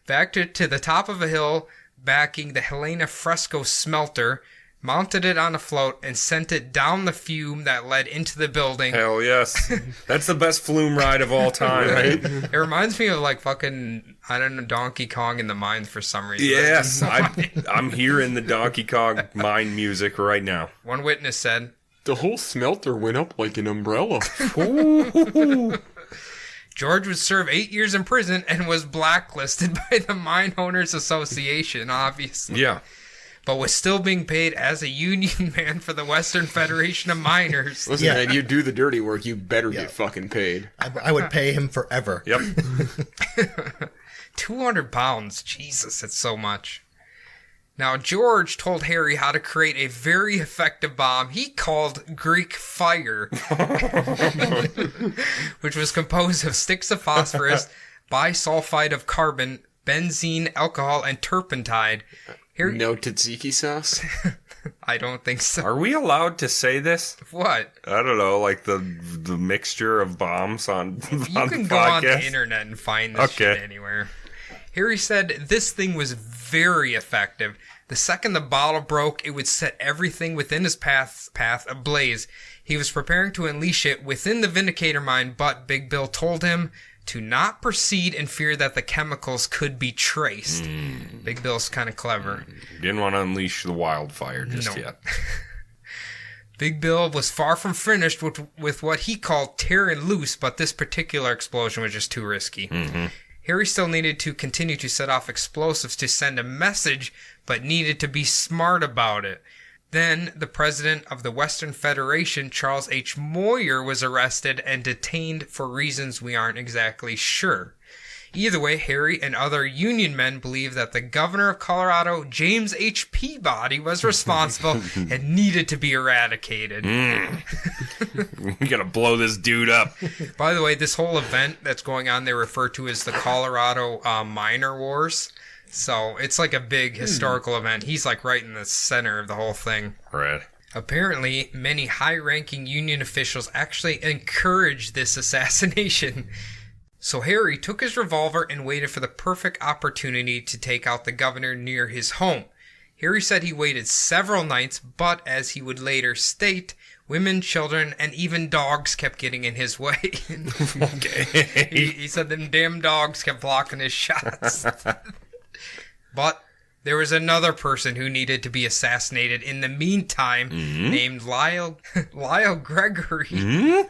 Speaker 1: backed it to the top of a hill, backing the Helena Fresco smelter, mounted it on a float, and sent it down the fume that led into the building.
Speaker 3: Hell yes. That's the best flume ride of all time.
Speaker 2: Right?
Speaker 1: It reminds me of like fucking, I don't know, Donkey Kong in the mines for some reason.
Speaker 3: Yes. I'm hearing the Donkey Kong mine music right now.
Speaker 1: One witness said,
Speaker 2: The whole smelter went up like an umbrella.
Speaker 1: George would serve 8 years in prison and was blacklisted by the Mine Owners Association, obviously.
Speaker 3: Yeah.
Speaker 1: But was still being paid as a union man for the Western Federation of Miners.
Speaker 2: Listen,
Speaker 4: Yeah.
Speaker 2: man, you do the dirty work, you better
Speaker 4: Yeah.
Speaker 2: get fucking paid.
Speaker 4: I would pay him forever.
Speaker 3: Yep.
Speaker 1: 200 pounds. Jesus, that's so much. Now, George told Harry how to create a very effective bomb he called Greek Fire, which was composed of sticks of phosphorus, bisulfide of carbon, benzene, alcohol, and turpentine. Harry,
Speaker 2: No tzatziki sauce?
Speaker 1: I don't think so.
Speaker 3: Are we allowed to say this?
Speaker 1: What?
Speaker 3: I don't know, like the mixture of bombs on,
Speaker 1: You
Speaker 3: on
Speaker 1: can
Speaker 3: the
Speaker 1: go on
Speaker 3: podcast?
Speaker 1: the internet and find this shit anywhere. Harry said this thing was very effective. The second the bottle broke, it would set everything within his path ablaze. He was preparing to unleash it within the Vindicator mine, but Big Bill told him to not proceed in fear that the chemicals could be traced. Big Bill's kind of clever.
Speaker 3: Didn't want to unleash the wildfire just yet.
Speaker 1: Big Bill was far from finished with what he called tearing loose, but this particular explosion was just too risky. Harry still needed to continue to set off explosives to send a message, but needed to be smart about it. Then, the president of the Western Federation, Charles H. Moyer, was arrested and detained for reasons we aren't exactly sure. Either way, Harry and other Union men believe that the governor of Colorado, James H. Peabody, was responsible and needed to be eradicated.
Speaker 3: We gotta blow this dude up.
Speaker 1: By the way, this whole event that's going on, they refer to as the Colorado Miner Wars. So it's like a big historical event. He's like right in the center of the whole thing.
Speaker 3: Right.
Speaker 1: Apparently, many high-ranking Union officials actually encouraged this assassination. So Harry took his revolver and waited for the perfect opportunity to take out the governor near his home. Harry said he waited several nights, but as he would later state, women, children, and even dogs kept getting in his way.
Speaker 3: Okay.
Speaker 1: He said them damn dogs kept blocking his shots. But there was another person who needed to be assassinated in the meantime, named Lyle Gregory.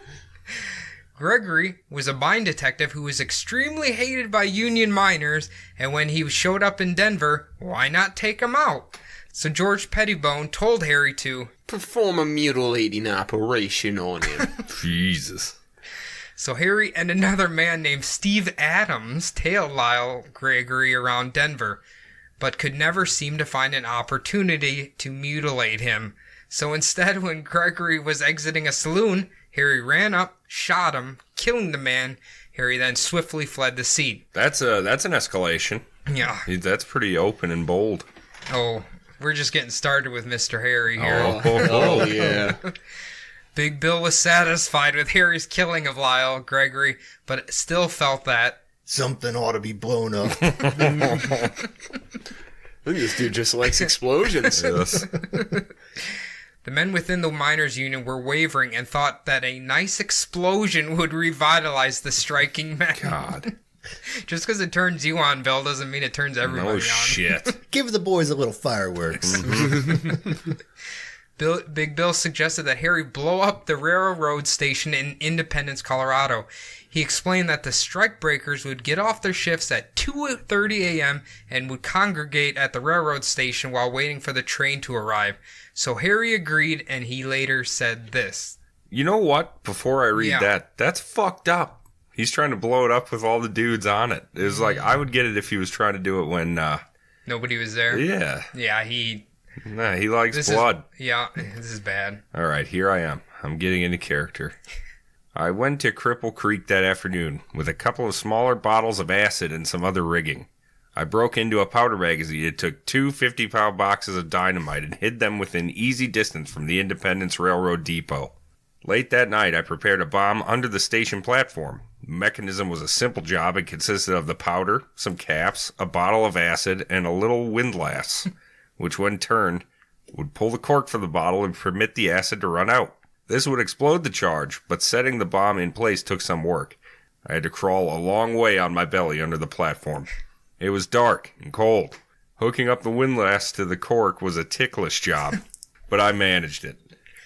Speaker 1: Gregory was a mine detective who was extremely hated by Union miners, and when he showed up in Denver, why not take him out? So George Pettibone told Harry to
Speaker 2: perform a mutilating operation on him.
Speaker 3: Jesus.
Speaker 1: So Harry and another man named Steve Adams tailed Lyle Gregory around Denver, but could never seem to find an opportunity to mutilate him. So instead, when Gregory was exiting a saloon, Harry ran up, shot him, killing the man. Harry then swiftly fled the scene.
Speaker 3: That's an escalation.
Speaker 1: Yeah.
Speaker 3: That's pretty open and bold.
Speaker 1: Oh, we're just getting started with Mr. Harry here.
Speaker 2: Oh, yeah.
Speaker 3: Big
Speaker 1: Bill was satisfied with Harry's killing of Lyle Gregory, but still felt that
Speaker 4: something ought to be blown up.
Speaker 2: I think this dude just likes explosions.
Speaker 3: Yes.
Speaker 1: the men within the miners' union were wavering and thought that a nice explosion would revitalize the striking men.
Speaker 3: God.
Speaker 1: Just because it turns you on, Bill, doesn't mean it turns everybody on.
Speaker 3: No shit.
Speaker 4: Give the boys a little fireworks.
Speaker 1: Big Bill suggested that Harry blow up the railroad station in Independence, Colorado. He explained that the strikebreakers would get off their shifts at 2:30 a.m. and would congregate at the railroad station while waiting for the train to arrive. So Harry agreed, and he later said this.
Speaker 3: You know what? Before I read that, that's fucked up. He's trying to blow it up with all the dudes on it. It was like, I would get it if he was trying to do it when...
Speaker 1: nobody was there?
Speaker 3: Yeah.
Speaker 1: Yeah, he
Speaker 3: likes blood.
Speaker 1: This is bad.
Speaker 3: All right, here I am. I'm getting into character. I went to Cripple Creek that afternoon with a couple of smaller bottles of acid and some other rigging. I broke into a powder magazine and took 2 50-pound boxes of dynamite and hid them within easy distance from the Independence Railroad depot. Late that night, I prepared a bomb under the station platform. The mechanism was a simple job and consisted of the powder, some caps, a bottle of acid, and a little windlass, which when turned, would pull the cork from the bottle and permit the acid to run out. This would explode the charge, but setting the bomb in place took some work. I had to crawl a long way on my belly under the platform. It was dark and cold. Hooking up the windlass to the cork was a ticklish job, but I managed it.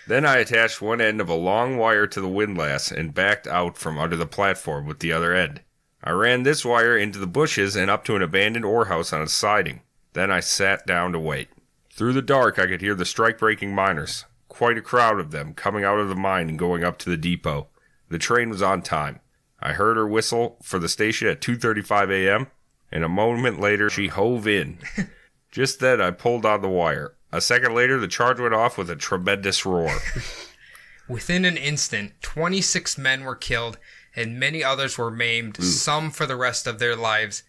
Speaker 3: Then I attached one end of a long wire to the windlass and backed out from under the platform with the other end. I ran this wire into the bushes and up to an abandoned ore house on its siding. Then I sat down to wait. Through the dark, I could hear the strike-breaking miners. Quite a crowd of them coming out of the mine and going up to the depot. The train was on time. I heard her whistle for the station at 2:35 a.m., and a moment later she hove in. Just then I pulled on the wire. A second later, the charge went off with a tremendous roar.
Speaker 1: Within an instant, 26 men were killed, and many others were maimed, some for the rest of their lives.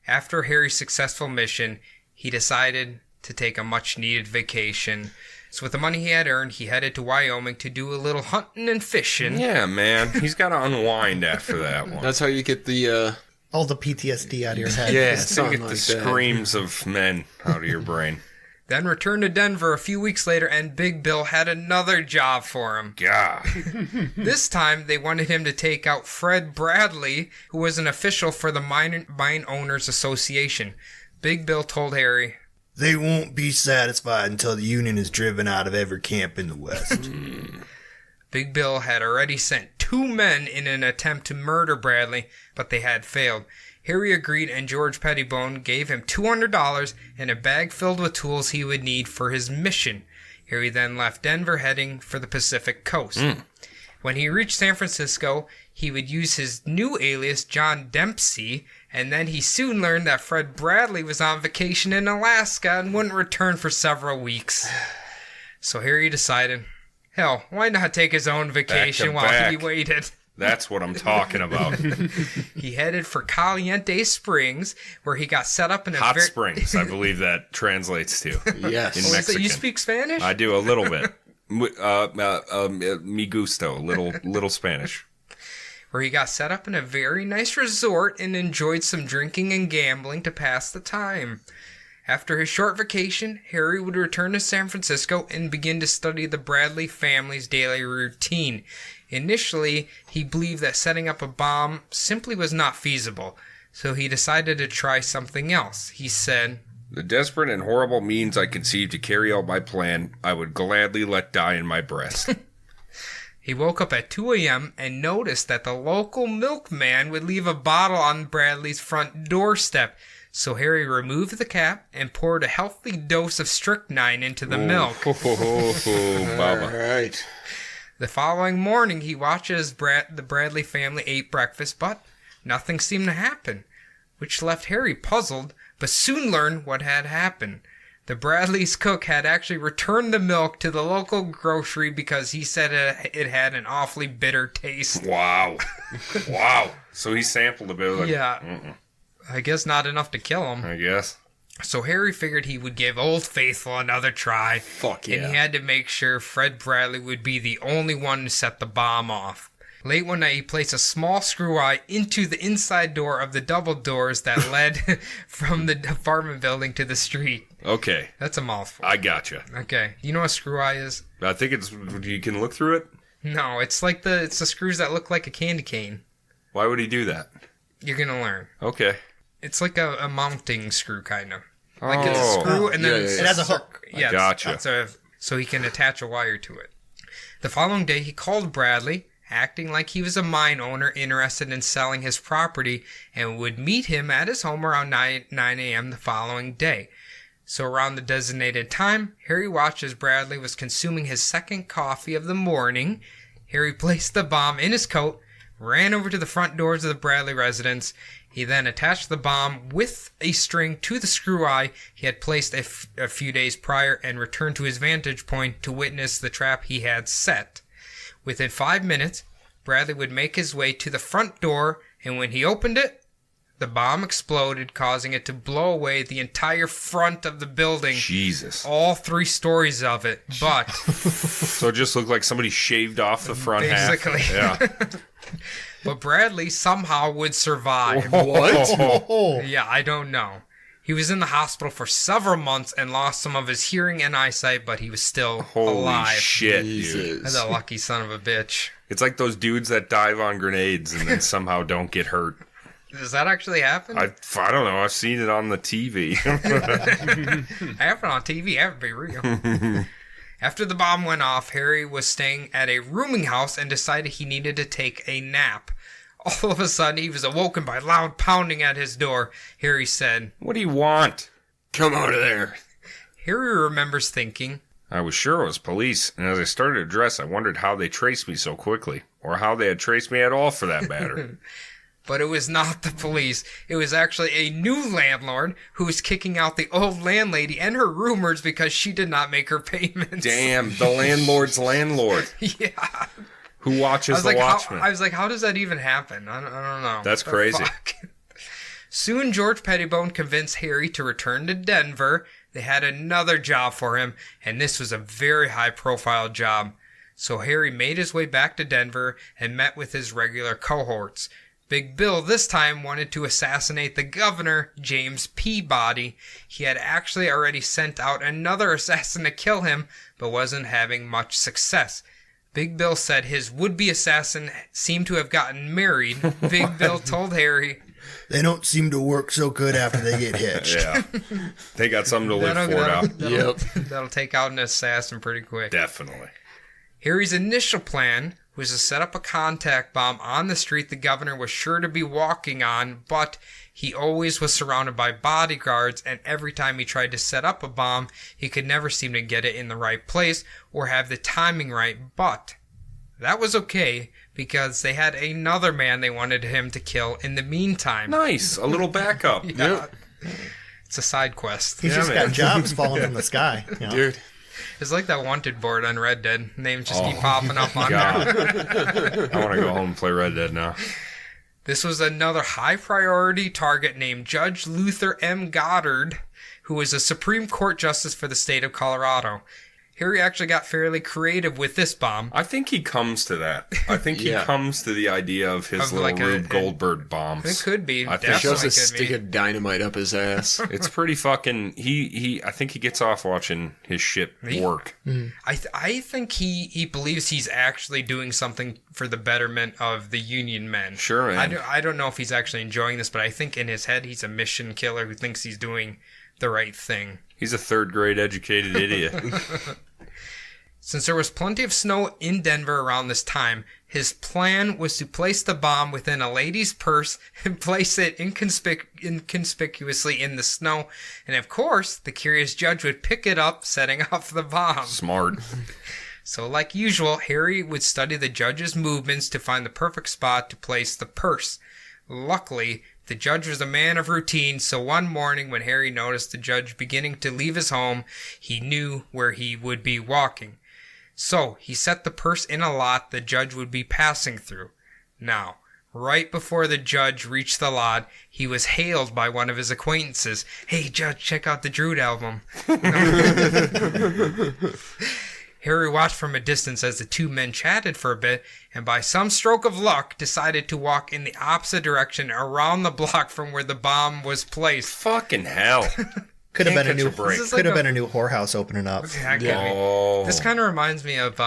Speaker 1: After Harry's successful mission, he decided to take a much-needed vacation. So with the money he had earned, he headed to Wyoming to do a little hunting and fishing.
Speaker 3: Yeah, man. He's got to unwind after that one.
Speaker 2: That's how you get the,
Speaker 4: All the PTSD out of your head.
Speaker 3: Yeah,
Speaker 2: something
Speaker 3: to get the
Speaker 2: like that.
Speaker 3: screams of men out of your brain.
Speaker 1: Then returned to Denver a few weeks later, and Big Bill had another job for him.
Speaker 3: God.
Speaker 1: This time, they wanted him to take out Fred Bradley, who was an official for the Mine Owners Association. Big Bill told Harry,
Speaker 5: They won't be satisfied until the Union is driven out of every camp in the West.
Speaker 1: Big Bill had already sent 2 men in an attempt to murder Bradley, but they had failed. Harry agreed, and George Pettibone gave him $200 and a bag filled with tools he would need for his mission. Harry then left Denver, heading for the Pacific coast. When he reached San Francisco, he would use his new alias, John Dempsey, and then he soon learned that Fred Bradley was on vacation in Alaska and wouldn't return for several weeks. So Harry decided, hell, why not take his own vacation while he waited?
Speaker 3: That's what I'm talking about.
Speaker 1: He headed for Caliente Springs, where he got set up in a
Speaker 3: Hot Springs, I believe that translates to.
Speaker 2: yes.
Speaker 3: In
Speaker 1: Oh, is that
Speaker 3: Mexican.
Speaker 1: you speak Spanish?
Speaker 3: I do a little bit. Mi gusto, little Spanish.
Speaker 1: Where he got set up in a very nice resort and enjoyed some drinking and gambling to pass the time. After his short vacation, Harry would return to San Francisco and begin to study the Bradley family's daily routine. Initially, he believed that setting up a bomb simply was not feasible, so he decided to try something else. He said,
Speaker 3: The desperate and horrible means I conceived to carry out my plan, I would gladly let die in my breast.
Speaker 1: He woke up at 2 a.m. and noticed that the local milkman would leave a bottle on Bradley's front doorstep. So Harry removed the cap and poured a healthy dose of strychnine into the milk.
Speaker 3: Baba.
Speaker 2: All right.
Speaker 1: The following morning, he watched as the Bradley family ate breakfast, but nothing seemed to happen, which left Harry puzzled, but soon learned what had happened. The Bradley's cook had actually returned the milk to the local grocery because he said it had an awfully bitter taste.
Speaker 3: Wow. Wow. So he sampled a bit of
Speaker 1: Yeah. I guess not enough to kill him.
Speaker 3: I guess.
Speaker 1: So Harry figured he would give Old Faithful another try.
Speaker 2: Fuck yeah.
Speaker 1: And he had to make sure Fred Bradley would be the only one to set the bomb off. Late one night, he placed a small screw eye into the inside door of the double doors that led from the apartment building to the street.
Speaker 3: Okay.
Speaker 1: That's a mouthful.
Speaker 3: I gotcha.
Speaker 1: Okay. You know what a screw eye is?
Speaker 3: I think it's, you can look through it.
Speaker 1: No, it's like it's the screws that look like a candy cane.
Speaker 3: Why would he do that?
Speaker 1: You're going to learn.
Speaker 3: Okay.
Speaker 1: It's like a mounting screw, kind of. Like it's a
Speaker 3: Oh.
Speaker 1: screw and then
Speaker 2: Yeah, yeah,
Speaker 4: It has a hook.
Speaker 1: Yeah,
Speaker 3: Gotcha.
Speaker 1: so he can attach a wire to it. The following day, he called Bradley, acting like he was a mine owner interested in selling his property, and would meet him at his home around 9 a.m. the following day. So around the designated time, Harry watched as Bradley was consuming his second coffee of the morning. Harry placed the bomb in his coat, ran over to the front doors of the Bradley residence. He then attached the bomb with a string to the screw eye he had placed a few days prior and returned to his vantage point to witness the trap he had set. Within 5 minutes, Bradley would make his way to the front door, and when he opened it, the bomb exploded, causing it to blow away the entire front of the building.
Speaker 3: Jesus.
Speaker 1: All 3 stories of it, but
Speaker 3: So it just looked like somebody shaved off the front
Speaker 1: Basically.
Speaker 3: half. Yeah.
Speaker 1: but Bradley somehow would survive.
Speaker 3: What?
Speaker 4: Oh,
Speaker 1: Yeah, I don't know. He was in the hospital for several months and lost some of his hearing and eyesight, but he was still
Speaker 3: Holy
Speaker 1: alive.
Speaker 3: shit, dude.
Speaker 2: Jesus.
Speaker 1: That's a lucky son of a bitch.
Speaker 3: It's like those dudes that dive on grenades and then somehow don't get hurt.
Speaker 1: Does that actually happen?
Speaker 3: I don't know. I've seen it on the TV.
Speaker 1: Happened on TV. That would be real. After the bomb went off, Harry was staying at a rooming house and decided he needed to take a nap. All of a sudden, he was awoken by loud pounding at his door. Harry said,
Speaker 3: What do you want?
Speaker 2: Come out of there.
Speaker 1: Harry remembers thinking,
Speaker 3: I was sure it was police, and as I started to dress, I wondered how they traced me so quickly, or how they had traced me at all for that matter.
Speaker 1: but it was not the police. It was actually a new landlord who was kicking out the old landlady and her roomers because she did not make her payments.
Speaker 3: Damn, the landlord's landlord.
Speaker 1: Yeah.
Speaker 3: Who watches the watchman?
Speaker 1: I was like, how does that even happen? I don't know.
Speaker 3: That's
Speaker 1: What the
Speaker 3: crazy.
Speaker 1: fuck? Soon, George Pettibone convinced Harry to return to Denver. they had another job for him, and this was a very high-profile job. So Harry made his way back to Denver and met with his regular cohorts. Big Bill this time wanted to assassinate the governor, James Peabody. He had actually already sent out another assassin to kill him, but wasn't having much success. Big Bill said his would-be assassin seemed to have gotten married. Big Bill told Harry,
Speaker 5: They don't seem to work so good after they get hitched.
Speaker 3: Yeah. They got something to live for now.
Speaker 1: That'll take out an assassin pretty quick.
Speaker 3: Definitely.
Speaker 1: Harry's initial plan was to set up a contact bomb on the street the governor was sure to be walking on, but he always was surrounded by bodyguards, and every time he tried to set up a bomb, he could never seem to get it in the right place or have the timing right. But that was okay, because they had another man they wanted him to kill in the meantime.
Speaker 3: Nice. A little backup.
Speaker 1: Yeah. It's a side quest.
Speaker 4: He's just got jobs falling from the sky. You know?
Speaker 2: Dude.
Speaker 1: It's like that wanted board on Red Dead. Names just keep popping up on there.
Speaker 3: God. I want to go home and play Red Dead now.
Speaker 1: This was another high-priority target named Judge Luther M. Goddard, who was a Supreme Court justice for the state of Colorado. Harry actually got fairly creative with this bomb.
Speaker 3: I think he comes to that. I think he
Speaker 2: Yeah.
Speaker 3: comes to the idea of his
Speaker 1: Of
Speaker 3: little
Speaker 1: like
Speaker 3: Rube Goldberg bombs.
Speaker 1: It could be.
Speaker 3: I think
Speaker 2: Shoves
Speaker 1: Definitely
Speaker 2: a
Speaker 1: could
Speaker 2: stick
Speaker 1: be.
Speaker 2: of dynamite up his ass.
Speaker 3: It's pretty fucking. I think he gets off watching his shit work.
Speaker 1: I think he believes he's actually doing something for the betterment of the Union men.
Speaker 3: Sure, man.
Speaker 1: I don't know if he's actually enjoying this, but I think in his head he's a mission killer who thinks he's doing the right thing.
Speaker 3: He's a third grade educated idiot.
Speaker 1: Since there was plenty of snow in Denver around this time, his plan was to place the bomb within a lady's purse and place it inconspicuously in the snow. And of course, the curious judge would pick it up, setting off the bomb.
Speaker 3: Smart.
Speaker 1: So like usual, Harry would study the judge's movements to find the perfect spot to place the purse. Luckily, the judge was a man of routine, so one morning when Harry noticed the judge beginning to leave his home, he knew where he would be walking. So he set the purse in a lot the judge would be passing through. Now, right before the judge reached the lot, he was hailed by one of his acquaintances. "Hey, Judge, check out the Drood album." Harry watched from a distance as the two men chatted for a bit, and by some stroke of luck decided to walk in the opposite direction around the block from where the bomb was placed.
Speaker 3: Fucking hell.
Speaker 4: Could have
Speaker 3: Can't
Speaker 4: been a
Speaker 3: catch
Speaker 4: new
Speaker 3: a break.
Speaker 1: This is
Speaker 4: could
Speaker 1: like
Speaker 4: have
Speaker 1: a-
Speaker 4: been a new whorehouse opening up.
Speaker 1: That could be.
Speaker 3: Oh.
Speaker 1: This kind of reminds me of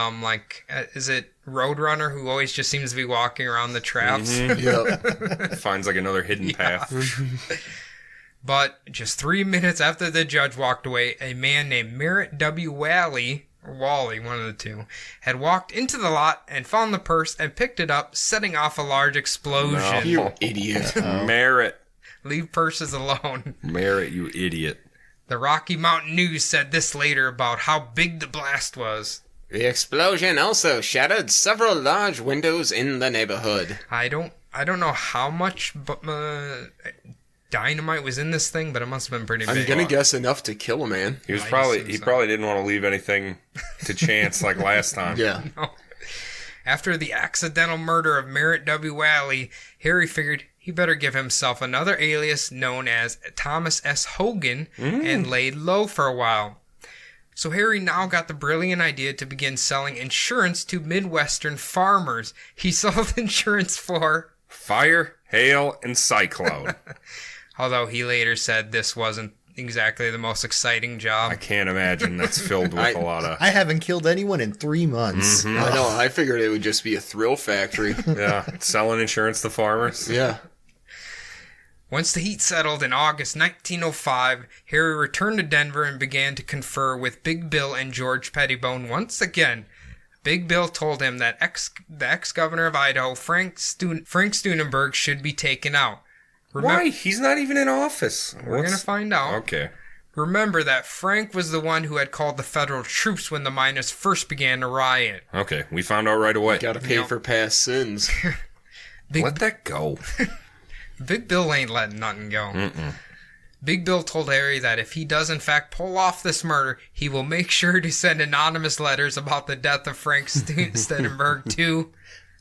Speaker 1: is it Roadrunner, who always just seems to be walking around the traps?
Speaker 2: Yep.
Speaker 3: Finds like another hidden path.
Speaker 1: But just 3 minutes after the judge walked away, a man named Merritt W. Wally, or Wally, one of the two, had walked into the lot and found the purse and picked it up, setting off a large explosion.
Speaker 2: You idiot.
Speaker 3: Merritt.
Speaker 1: Leave purses alone.
Speaker 3: Merritt, you idiot.
Speaker 1: The Rocky Mountain News said this later about how big the blast was.
Speaker 2: The explosion also shattered several large windows in the neighborhood.
Speaker 1: I don't know how much dynamite was in this thing, but it must have been pretty
Speaker 2: I'm
Speaker 1: big.
Speaker 2: gonna guess enough to kill a man.
Speaker 3: He was
Speaker 1: I
Speaker 3: probably
Speaker 1: assume
Speaker 3: he
Speaker 1: so.
Speaker 3: probably didn't want to leave anything to chance like last time.
Speaker 2: Yeah.
Speaker 1: After the accidental murder of Merritt W. Wally, Harry figured he better give himself another alias known as Thomas S. Hogan and laid low for a while. So Harry now got the brilliant idea to begin selling insurance to Midwestern farmers. He sold insurance for,
Speaker 3: Fire, hail, and cyclone.
Speaker 1: although he later said this wasn't exactly the most exciting job.
Speaker 3: I can't imagine that's filled with a lot of
Speaker 4: I haven't killed anyone in 3 months.
Speaker 2: I know. I figured it would just be a thrill factory.
Speaker 3: selling insurance to farmers.
Speaker 2: Yeah.
Speaker 1: Once the heat settled in August 1905, Harry returned to Denver and began to confer with Big Bill and George Pettibone once again. Big Bill told him that the ex-governor of Idaho, Frank Steunenberg, should be taken out.
Speaker 3: Why? He's not even in office.
Speaker 1: We're going to find out.
Speaker 3: Okay.
Speaker 1: Remember that Frank was the one who had called the federal troops when the miners first began to riot.
Speaker 3: Okay. We found out right away.
Speaker 2: Gotta pay for past sins.
Speaker 3: Let that go.
Speaker 1: Big Bill ain't letting nothing go. Big Bill told Harry that if he does in fact pull off this murder, he will make sure to send anonymous letters about the death of Frank Steunenberg to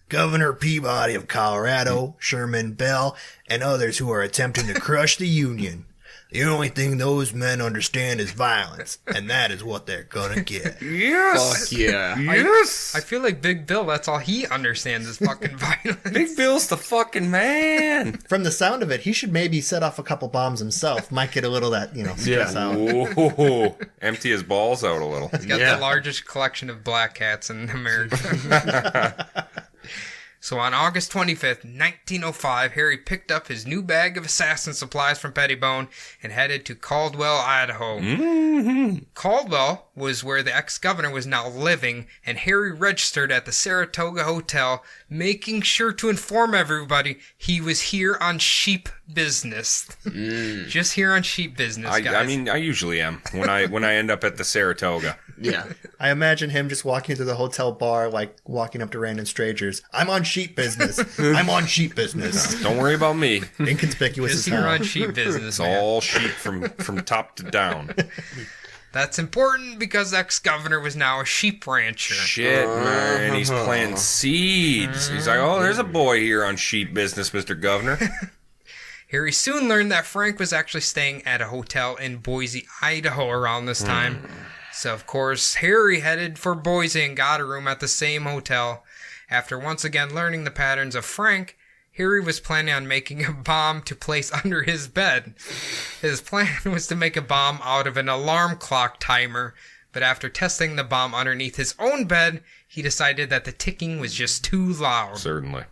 Speaker 5: Governor Peabody of Colorado, Sherman Bell, and others who are attempting to crush the Union. The only thing those men understand is violence, and that is what they're gonna get.
Speaker 3: Yes.
Speaker 2: Fuck yeah.
Speaker 3: Yes.
Speaker 1: I feel like Big Bill, that's all he understands is fucking violence.
Speaker 3: Big Bill's the fucking man.
Speaker 4: From the sound of it, he should maybe set off a couple bombs himself. Might get a little that, stress out.
Speaker 3: Ooh, empty his balls out a little.
Speaker 1: He's got
Speaker 2: Yeah.
Speaker 1: the largest collection of black cats in America. So on August 25th, 1905, Harry picked up his new bag of assassin supplies from Pettibone and headed to Caldwell, Idaho.
Speaker 3: Mm-hmm.
Speaker 1: Caldwell was where the ex-governor was now living, and Harry registered at the Saratoga Hotel, making sure to inform everybody he was here on sheep business. Just here on sheep business, guys.
Speaker 3: I mean, I usually am when I end up at the Saratoga.
Speaker 2: Yeah.
Speaker 4: I imagine him just walking through the hotel bar, like walking up to random strangers. I'm on sheep business. I'm on sheep business.
Speaker 3: Don't worry about me.
Speaker 4: Inconspicuous
Speaker 1: Just
Speaker 4: as
Speaker 1: here
Speaker 4: hell.
Speaker 1: on sheep business,
Speaker 3: It's
Speaker 1: man.
Speaker 3: all sheep from top to down.
Speaker 1: That's important because the ex-governor was now a sheep rancher.
Speaker 3: Shit, man. He's planting seeds. He's like, oh, there's a boy here on sheep business, Mr. Governor.
Speaker 1: Harry soon learned that Frank was actually staying at a hotel in Boise, Idaho around this time. So, of course, Harry headed for Boise and got a room at the same hotel. After once again learning the patterns of Frank, Harry was planning on making a bomb to place under his bed. His plan was to make a bomb out of an alarm clock timer, but after testing the bomb underneath his own bed, he decided that the ticking was just too loud.
Speaker 3: Certainly.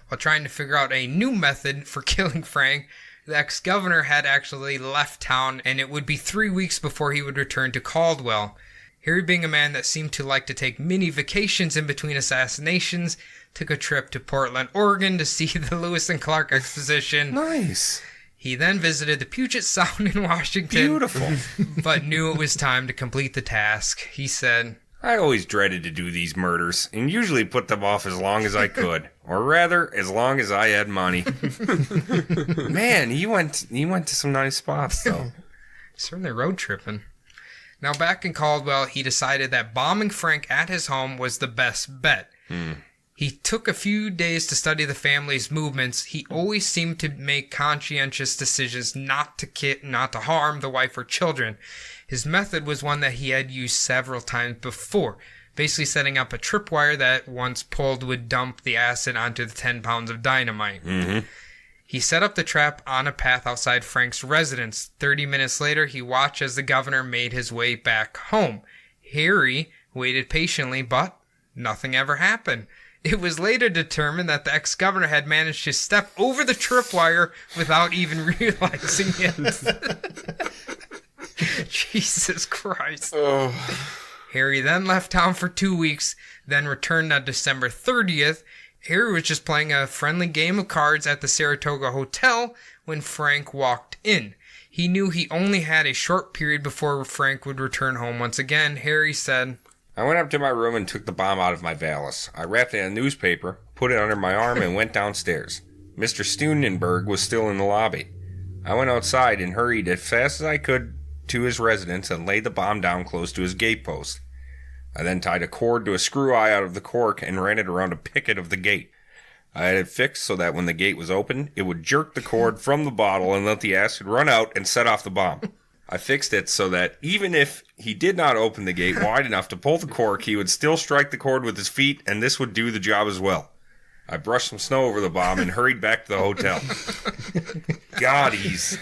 Speaker 1: While trying to figure out a new method for killing Frank, the ex-governor had actually left town, and it would be 3 weeks before he would return to Caldwell. Harry, being a man that seemed to like to take mini vacations in between assassinations, took a trip to Portland, Oregon to see the Lewis and Clark Exposition.
Speaker 3: Nice.
Speaker 1: He then visited the Puget Sound in Washington,
Speaker 3: Beautiful.
Speaker 1: but knew it was time to complete the task. He said,
Speaker 3: I always dreaded to do these murders, and usually put them off as long as I could. Or rather, as long as I had money. Man, he went to some nice spots, though.
Speaker 1: certainly road tripping. Now, back in Caldwell, he decided that bombing Frank at his home was the best bet. He took a few days to study the family's movements. He always seemed to make conscientious decisions not to harm the wife or children. His method was one that he had used several times before, basically setting up a tripwire that, once pulled, would dump the acid onto the 10 pounds of dynamite. He set up the trap on a path outside Frank's residence. 30 minutes later, he watched as the governor made his way back home. Harry waited patiently, but nothing ever happened. It was later determined that the ex-governor had managed to step over the tripwire without even realizing it. Jesus Christ. Harry then left town for 2 weeks, then returned on December 30th. Harry was just playing a friendly game of cards at the Saratoga Hotel when Frank walked in. He knew he only had a short period before Frank would return home once again. Harry said,
Speaker 3: I went up to my room and took the bomb out of my valise. I wrapped it in a newspaper, put it under my arm, and went downstairs. Mr. Steunenberg was still in the lobby. I went outside and hurried as fast as I could to his residence and laid the bomb down close to his gatepost. I then tied a cord to a screw eye out of the cork and ran it around a picket of the gate. I had it fixed so that when the gate was open, it would jerk the cord from the bottle and let the acid run out and set off the bomb. I fixed it so that even if he did not open the gate wide enough to pull the cork, he would still strike the cord with his feet, and this would do the job as well. I brushed some snow over the bomb and hurried back to the hotel. God, he's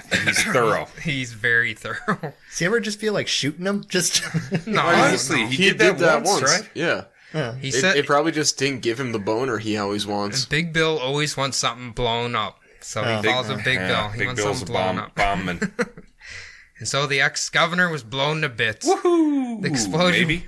Speaker 3: thorough.
Speaker 1: he's very thorough.
Speaker 4: Does he ever just feel like shooting him? Just
Speaker 1: No,
Speaker 3: Honestly, he did that once, right?
Speaker 2: Yeah.
Speaker 1: he
Speaker 2: It,
Speaker 1: said
Speaker 2: it probably just didn't give him the boner he always wants.
Speaker 1: Big Bill always wants something blown up. So he follows with Big Bill. He
Speaker 3: Big
Speaker 1: wants
Speaker 3: Bill's
Speaker 1: something
Speaker 3: a
Speaker 1: blown up.
Speaker 3: bombman.
Speaker 1: And so the ex-governor was blown to bits.
Speaker 3: Woohoo!
Speaker 1: The explosion,
Speaker 3: Maybe.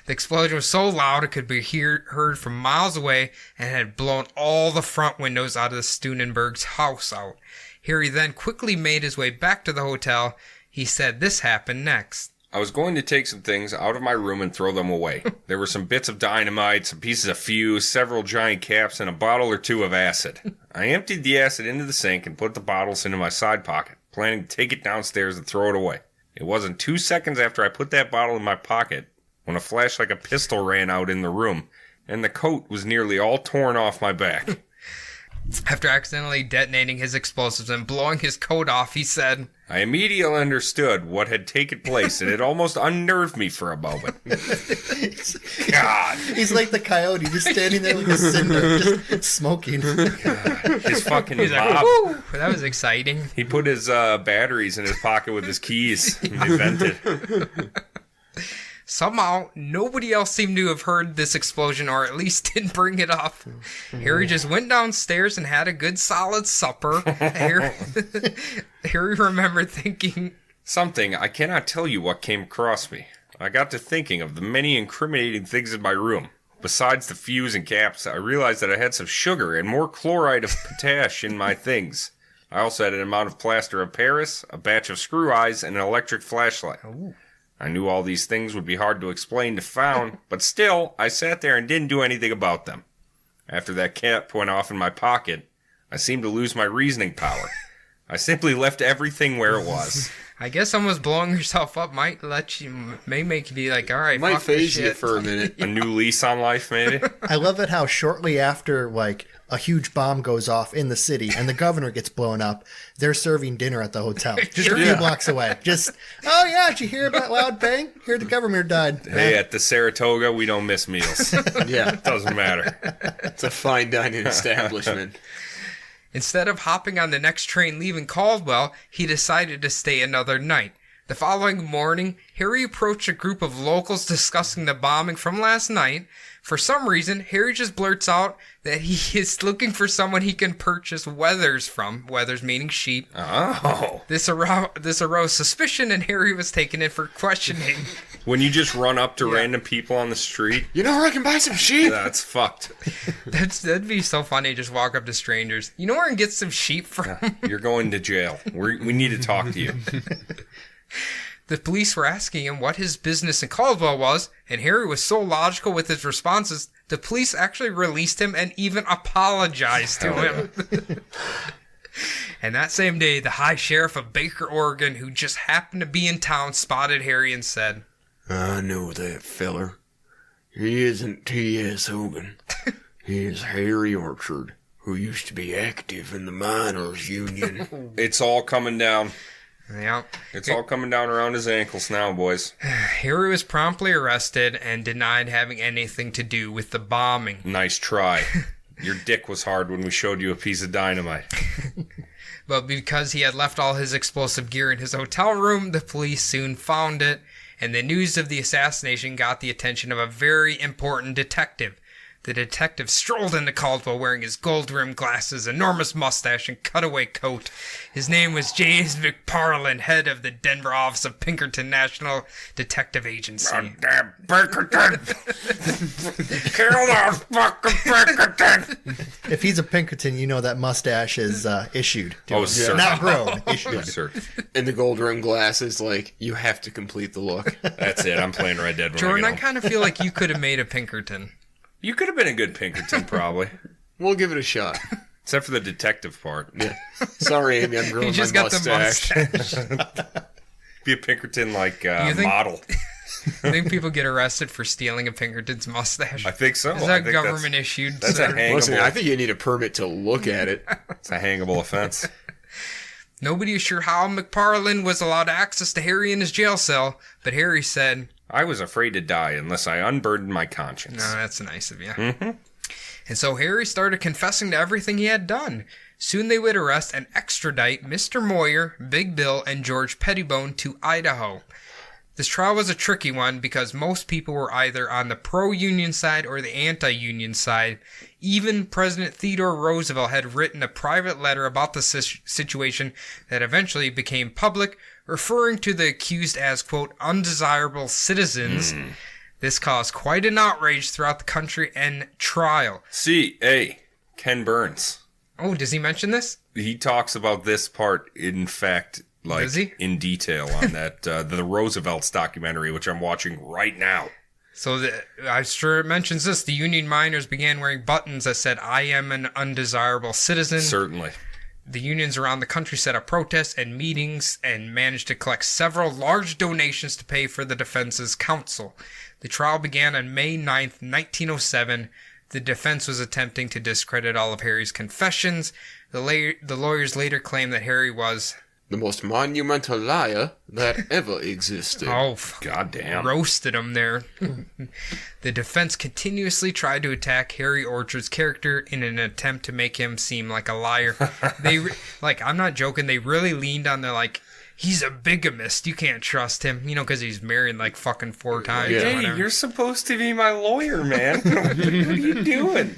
Speaker 1: the explosion was so loud it could be heard from miles away and had blown all the front windows out of the Steunenberg's house out. Harry then quickly made his way back to the hotel. He said this happened next.
Speaker 3: I was going to take some things out of my room and throw them away. There were some bits of dynamite, some pieces of fuse, several giant caps, and a bottle or two of acid. I emptied the acid into the sink and put the bottles into my side pocket, planning to take it downstairs and throw it away. It wasn't 2 seconds after I put that bottle in my pocket when a flash like a pistol ran out in the room, and the coat was nearly all torn off my back.
Speaker 1: After accidentally detonating his explosives and blowing his coat off, he said,
Speaker 3: I immediately understood what had taken place, and it almost unnerved me for a moment. God.
Speaker 4: He's like the coyote, just standing there like a cinder, just smoking.
Speaker 3: His fucking
Speaker 1: he's like,
Speaker 3: mob.
Speaker 1: woo, that was exciting.
Speaker 3: He put his batteries in his pocket with his keys, and they vented.
Speaker 1: Somehow, nobody else seemed to have heard this explosion, or at least didn't bring it up. Harry just went downstairs and had a good solid supper. Harry remembered thinking,
Speaker 3: Something, I cannot tell you what came across me. I got to thinking of the many incriminating things in my room. Besides the fuse and caps, I realized that I had some sugar and more chloride of potash in my things. I also had an amount of plaster of Paris, a batch of screw eyes, and an electric flashlight.
Speaker 1: Ooh.
Speaker 3: I knew all these things would be hard to explain to Found, but still, I sat there and didn't do anything about them. After that cap went off in my pocket, I seemed to lose my reasoning power. I simply left everything where it was.
Speaker 1: I guess almost blowing yourself up might make you be like, all right,
Speaker 2: Might
Speaker 1: fuck this
Speaker 2: phase you
Speaker 1: shit.
Speaker 2: for a minute.
Speaker 3: A new lease on life, maybe?
Speaker 4: I love it how shortly after, like, a huge bomb goes off in the city and the governor gets blown up, they're serving dinner at the hotel. Just a few blocks away. Just, oh yeah, did you hear about loud bang? Here the governor died.
Speaker 3: Hey, at the Saratoga, we don't miss meals.
Speaker 2: Yeah,
Speaker 3: Doesn't matter.
Speaker 2: it's a fine dining establishment.
Speaker 1: Instead of hopping on the next train leaving Caldwell, he decided to stay another night. The following morning, Harry approached a group of locals discussing the bombing from last night. For some reason, Harry just blurts out that he is looking for someone he can purchase wethers from. Wethers meaning sheep.
Speaker 3: Oh.
Speaker 1: This arose suspicion, and Harry was taken in for questioning.
Speaker 3: When you just run up to random people on the street,
Speaker 2: You know where I can buy some sheep?
Speaker 3: that's fucked.
Speaker 1: That'd be so funny. Just walk up to strangers. You know where I can get some sheep from?
Speaker 3: You're going to jail. We need to talk to you.
Speaker 1: The police were asking him what his business in Caldwell was, and Harry was so logical with his responses, the police actually released him and even apologized to him. And that same day, the High Sheriff of Baker, Oregon, who just happened to be in town, spotted Harry and said,
Speaker 5: I know that feller. He isn't T.S. Hogan. He is Harry Orchard, who used to be active in the miners' union.
Speaker 3: It's all coming down.
Speaker 1: yeah.
Speaker 3: It's all coming down around his ankles now, boys.
Speaker 1: Harry was promptly arrested and denied having anything to do with the bombing.
Speaker 3: Nice try. Your dick was hard when we showed you a piece of dynamite.
Speaker 1: But because he had left all his explosive gear in his hotel room, the police soon found it, and the news of the assassination got the attention of a very important detective. The detective strolled into Caldwell wearing his gold-rimmed glasses, enormous mustache, and cutaway coat. His name was James McParland, head of the Denver office of Pinkerton National Detective Agency.
Speaker 3: Damn Pinkerton! Kill those fucking Pinkerton!
Speaker 4: If he's a Pinkerton, you know that mustache is issued. to
Speaker 3: Oh,
Speaker 4: him.
Speaker 3: sir.
Speaker 4: Not grown, issued.
Speaker 3: Yes, sir.
Speaker 2: And the gold rim glasses, like, you have to complete the look.
Speaker 3: That's it. I'm playing Red Dead when
Speaker 1: Jordan,
Speaker 3: I
Speaker 1: I
Speaker 3: get home.
Speaker 1: kind of feel like you could have made a Pinkerton.
Speaker 3: You could have been a good Pinkerton, probably.
Speaker 2: We'll give it a shot.
Speaker 3: Except for the detective part.
Speaker 2: Yeah. Sorry, Amy, I'm growing
Speaker 1: You just
Speaker 2: my
Speaker 1: got
Speaker 2: mustache.
Speaker 1: the mustache.
Speaker 3: Be a Pinkerton, like,
Speaker 1: You think-
Speaker 3: model.
Speaker 1: I think people get arrested for stealing a Pinkerton's mustache.
Speaker 3: I think so.
Speaker 1: Is
Speaker 3: I
Speaker 1: that
Speaker 3: think
Speaker 1: government issued?
Speaker 3: that's a
Speaker 1: sir?
Speaker 3: hangable,
Speaker 2: Listen, I think you need a permit to look at it.
Speaker 3: it's a hangable offense.
Speaker 1: Nobody is sure how McParland was allowed access to Harry in his jail cell, but Harry said,
Speaker 3: I was afraid to die unless I unburdened my conscience.
Speaker 1: "No, that's nice of you." Mm-hmm. And so Harry started confessing to everything he had done. Soon they would arrest and extradite Mr. Moyer, Big Bill, and George Pettibone to Idaho. This trial was a tricky one because most people were either on the pro-union side or the anti-union side. Even President Theodore Roosevelt had written a private letter about the situation that eventually became public, referring to the accused as, quote, undesirable citizens. This caused quite an outrage throughout the country and trial.
Speaker 3: C.A. Ken Burns.
Speaker 1: Oh, does he mention this?
Speaker 3: He talks about this part, in fact, like,
Speaker 1: Does he?
Speaker 3: in detail on that, the Roosevelt's documentary, which I'm watching right now.
Speaker 1: So I'm sure it mentions this. The Union miners began wearing buttons that said, I am an undesirable citizen.
Speaker 3: Certainly.
Speaker 1: The unions around the country set up protests and meetings and managed to collect several large donations to pay for the defense's counsel. The trial began on May 9th, 1907. The defense was attempting to discredit all of Harry's confessions. The lawyers later claimed that Harry was...
Speaker 2: The most monumental liar that ever existed.
Speaker 3: Goddamn.
Speaker 1: Roasted him there. The defense continuously tried to attack Harry Orchard's character in an attempt to make him seem like a liar. I'm not joking, they really leaned on he's a bigamist, you can't trust him, because he's married fucking 4 times.
Speaker 2: Yeah.
Speaker 3: Hey, you're supposed to be my lawyer, man. What are you doing?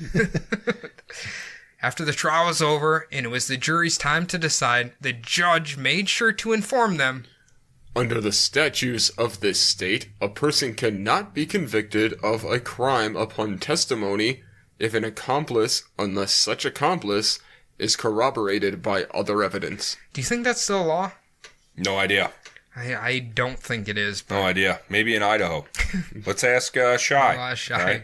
Speaker 1: After the trial was over and it was the jury's time to decide, the judge made sure to inform them.
Speaker 2: Under the statutes of this state, a person cannot be convicted of a crime upon testimony if an accomplice, unless such accomplice, is corroborated by other evidence.
Speaker 1: Do you think that's still law?
Speaker 3: No idea.
Speaker 1: I don't think it is. But...
Speaker 3: No idea. Maybe in Idaho. Let's ask Shy.
Speaker 1: Shy.
Speaker 3: Right?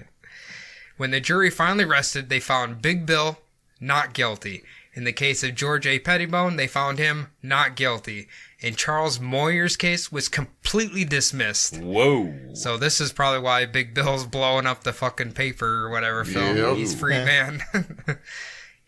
Speaker 1: When the jury finally rested, they found Big Bill not guilty. In the case of George A. Pettibone, they found him not guilty. And Charles Moyer's case was completely dismissed.
Speaker 3: Whoa.
Speaker 1: So this is probably why Big Bill's blowing up the fucking paper or whatever film.
Speaker 2: Yep.
Speaker 1: He's free man.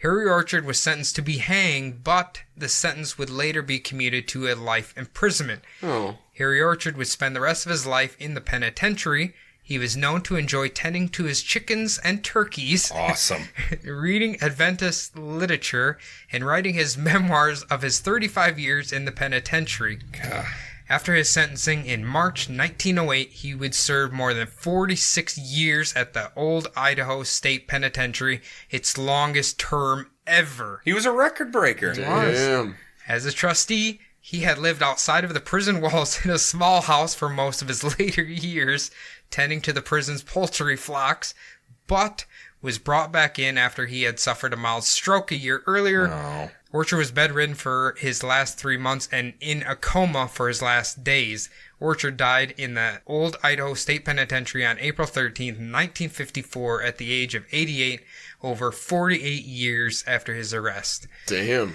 Speaker 1: Harry Orchard was sentenced to be hanged, but the sentence would later be commuted to a life imprisonment.
Speaker 2: Oh.
Speaker 1: Harry Orchard would spend the rest of his life in the penitentiary. He was known to enjoy tending to his chickens and turkeys,
Speaker 3: Awesome.
Speaker 1: reading Adventist literature, and writing his memoirs of his 35 years in the penitentiary.
Speaker 3: God.
Speaker 1: After his sentencing in March 1908, he would serve more than 46 years at the Old Idaho State Penitentiary, its longest term ever.
Speaker 3: He was a record breaker.
Speaker 2: Damn.
Speaker 1: As a trustee, he had lived outside of the prison walls in a small house for most of his later years, tending to the prison's poultry flocks, but was brought back in after he had suffered a mild stroke a year earlier.
Speaker 3: Oh.
Speaker 1: Orchard was bedridden for his last 3 months and in a coma for his last days. Orchard died in the Old Idaho State Penitentiary on April 13th, 1954 at the age of 88, over 48 years after his arrest.
Speaker 2: Damn.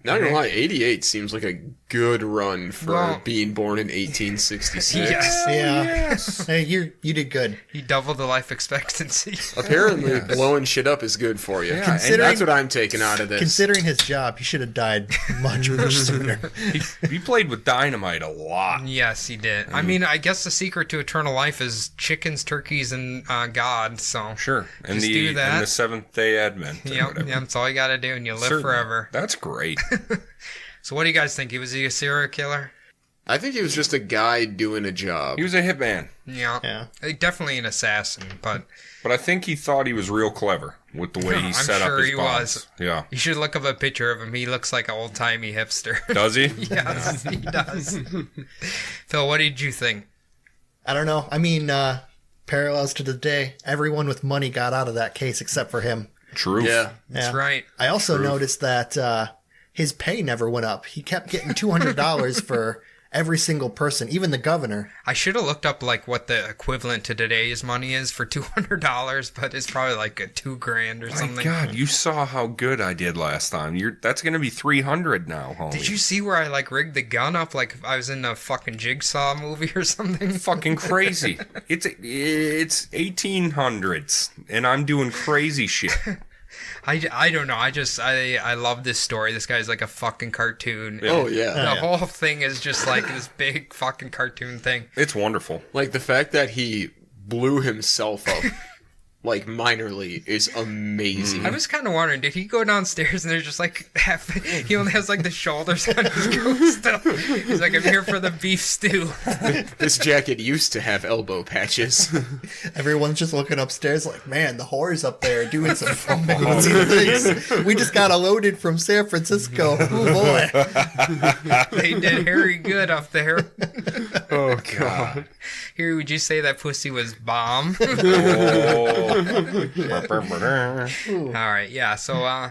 Speaker 2: Not gonna lie, 88 seems like a good run for being born in 1866.
Speaker 1: Yes.
Speaker 4: Yeah.
Speaker 3: Yes.
Speaker 4: Hey, you did good.
Speaker 1: He doubled the life expectancy.
Speaker 2: Apparently, blowing shit up is good for you.
Speaker 3: Yeah,
Speaker 2: And that's what I'm taking out of this.
Speaker 4: Considering his job, he should have died much sooner.
Speaker 3: He played with Dynamite a lot.
Speaker 1: Yes, he did. I mean, I guess the secret to eternal life is chickens, turkeys, and God, so...
Speaker 3: Sure. And
Speaker 1: Just do that.
Speaker 3: And the Seventh-day Advent.
Speaker 1: Yep, that's all you gotta do, and you live
Speaker 3: Certainly.
Speaker 1: forever.
Speaker 3: That's great.
Speaker 1: So what do you guys think? Was he a serial killer?
Speaker 2: I think he was just a guy doing a job.
Speaker 3: He was a hitman.
Speaker 1: Yeah. Definitely an assassin, but...
Speaker 3: But I think he thought he was real clever with the way he
Speaker 1: I'm
Speaker 3: set up
Speaker 1: sure
Speaker 3: his
Speaker 1: he
Speaker 3: bombs.
Speaker 1: was.
Speaker 3: Yeah.
Speaker 1: You should look up a picture of him. He looks like an old-timey hipster.
Speaker 3: Does he?
Speaker 1: Yes, he does. Phil, what did you think?
Speaker 4: I don't know. I mean, parallels to today. Everyone with money got out of that case except for him.
Speaker 3: True.
Speaker 2: Yeah.
Speaker 1: That's right.
Speaker 4: I also noticed that his pay never went up. He kept getting $200 for every single person, even the governor.
Speaker 1: I should have looked up what the equivalent to today's money is for $200, but it's probably like $2,000 or something.
Speaker 3: My God, you saw how good I did last time. That's going to be $300 now, homie.
Speaker 1: Did you see where I rigged the gun up like I was in a fucking Jigsaw movie or something?
Speaker 3: Fucking crazy. It's 1800s, and I'm doing crazy shit.
Speaker 1: I don't know. I love this story. This guy's like a fucking cartoon.
Speaker 2: Oh, yeah.
Speaker 1: The whole thing is just like this big fucking cartoon thing.
Speaker 3: It's wonderful.
Speaker 2: Like, the fact that he blew himself up, minorly, is amazing.
Speaker 1: I was kind of wondering, did he go downstairs and there's just he only has the shoulders on his coat still. He's like, I'm here for the beef stew.
Speaker 2: This jacket used to have elbow patches.
Speaker 4: Everyone's just looking upstairs like, man, the whore's up there doing some fancy things. We just got loaded from San Francisco. Oh, boy.
Speaker 1: They did Harry good up there.
Speaker 3: Oh, God.
Speaker 1: Here, would you say that pussy was bomb?
Speaker 3: Oh.
Speaker 1: All right, yeah. So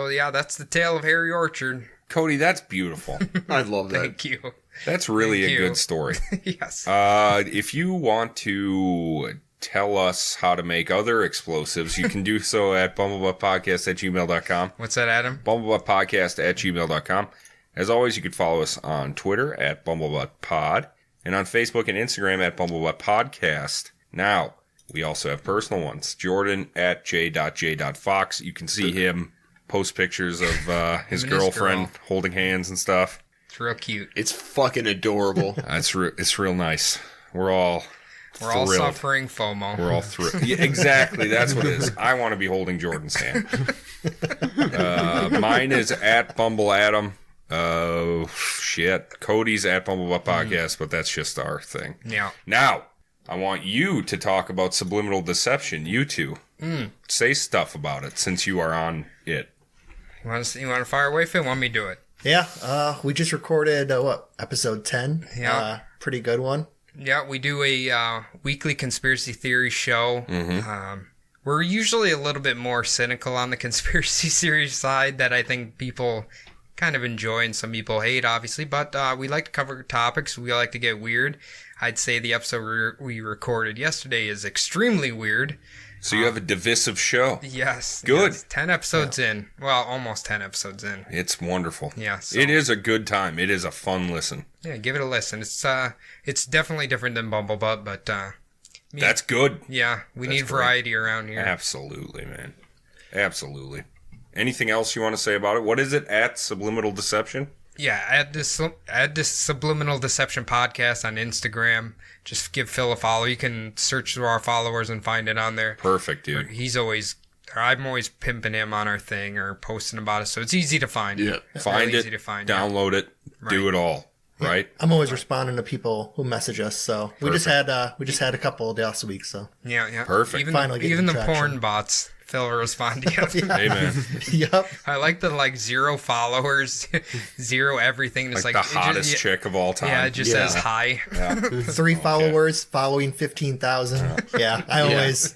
Speaker 1: yeah, that's the tale of Harry Orchard.
Speaker 3: Cody, that's beautiful.
Speaker 2: I love that.
Speaker 1: Thank you.
Speaker 3: That's really
Speaker 1: Thank
Speaker 3: a
Speaker 1: you.
Speaker 3: good story.
Speaker 1: Yes.
Speaker 3: If you want to tell us how to make other explosives, you can do so at bumblebuttpodcast@gmail.com.
Speaker 1: What's that, Adam?
Speaker 3: bumblebuttpodcast@gmail.com. As always, you can follow us on Twitter at bumblebuttpod and on Facebook and Instagram at bumblebuttpodcast. Now, We also have personal ones. Jordan at j.j.fox. You can see him post pictures of his girlfriend holding hands and stuff.
Speaker 1: It's real cute.
Speaker 2: It's fucking adorable.
Speaker 3: It's real nice. We're all
Speaker 1: suffering FOMO.
Speaker 3: We're all thrilled. Yeah, exactly. That's what it is. I want to be holding Jordan's hand. Mine is at Bumble Adam. Oh, shit. Cody's at Bumblebutt Podcast, but that's just our thing.
Speaker 1: Yeah.
Speaker 3: Now, I want you to talk about subliminal deception. You two. Say stuff about it since you are on it.
Speaker 1: You want to fire away, Phil? Want me to do it?
Speaker 4: Yeah, we just recorded, episode 10?
Speaker 1: Yeah.
Speaker 4: Pretty good one.
Speaker 1: Yeah, we do a weekly conspiracy theory show. We're usually a little bit more cynical on the conspiracy theory side that I think people kind of enjoy and some people hate, obviously. But we like to cover topics. We like to get weird. I'd say the episode we recorded yesterday is extremely weird.
Speaker 3: So you have a divisive show.
Speaker 1: Yes.
Speaker 3: Good.
Speaker 1: Yes, 10 episodes in. Well, almost 10 episodes in.
Speaker 3: It's wonderful.
Speaker 1: Yeah. So,
Speaker 3: it is a good time. It is a fun listen.
Speaker 1: Yeah, give it a listen. It's definitely different than Bumblebutt, but
Speaker 3: that's good.
Speaker 1: Yeah, we need variety around here.
Speaker 3: Absolutely, man. Absolutely. Anything else you want to say about it? What is it at Subliminal Deception?
Speaker 1: Yeah, add this Subliminal Deception podcast on Instagram. Just give Phil a follow. You can search through our followers and find it on there.
Speaker 3: Perfect, dude.
Speaker 1: I'm always pimping him on our thing or posting about it, so it's easy to find.
Speaker 2: Yeah.
Speaker 3: Find
Speaker 1: really
Speaker 3: it,
Speaker 1: easy to find,
Speaker 3: download it, do it all, right?
Speaker 4: I'm always responding to people who message us, so we just had a couple last week, so
Speaker 1: Yeah.
Speaker 3: Perfect.
Speaker 1: Even
Speaker 4: Finally getting
Speaker 1: even the
Speaker 4: traction.
Speaker 1: porn bots, Phil will respond to you.
Speaker 3: Hey, man.
Speaker 4: Yep.
Speaker 1: I like the 0 followers, 0 everything. It's
Speaker 3: Like the hottest chick of all time.
Speaker 1: Yeah, it just says hi.
Speaker 4: 3 followers following 15,000. Yeah, I always.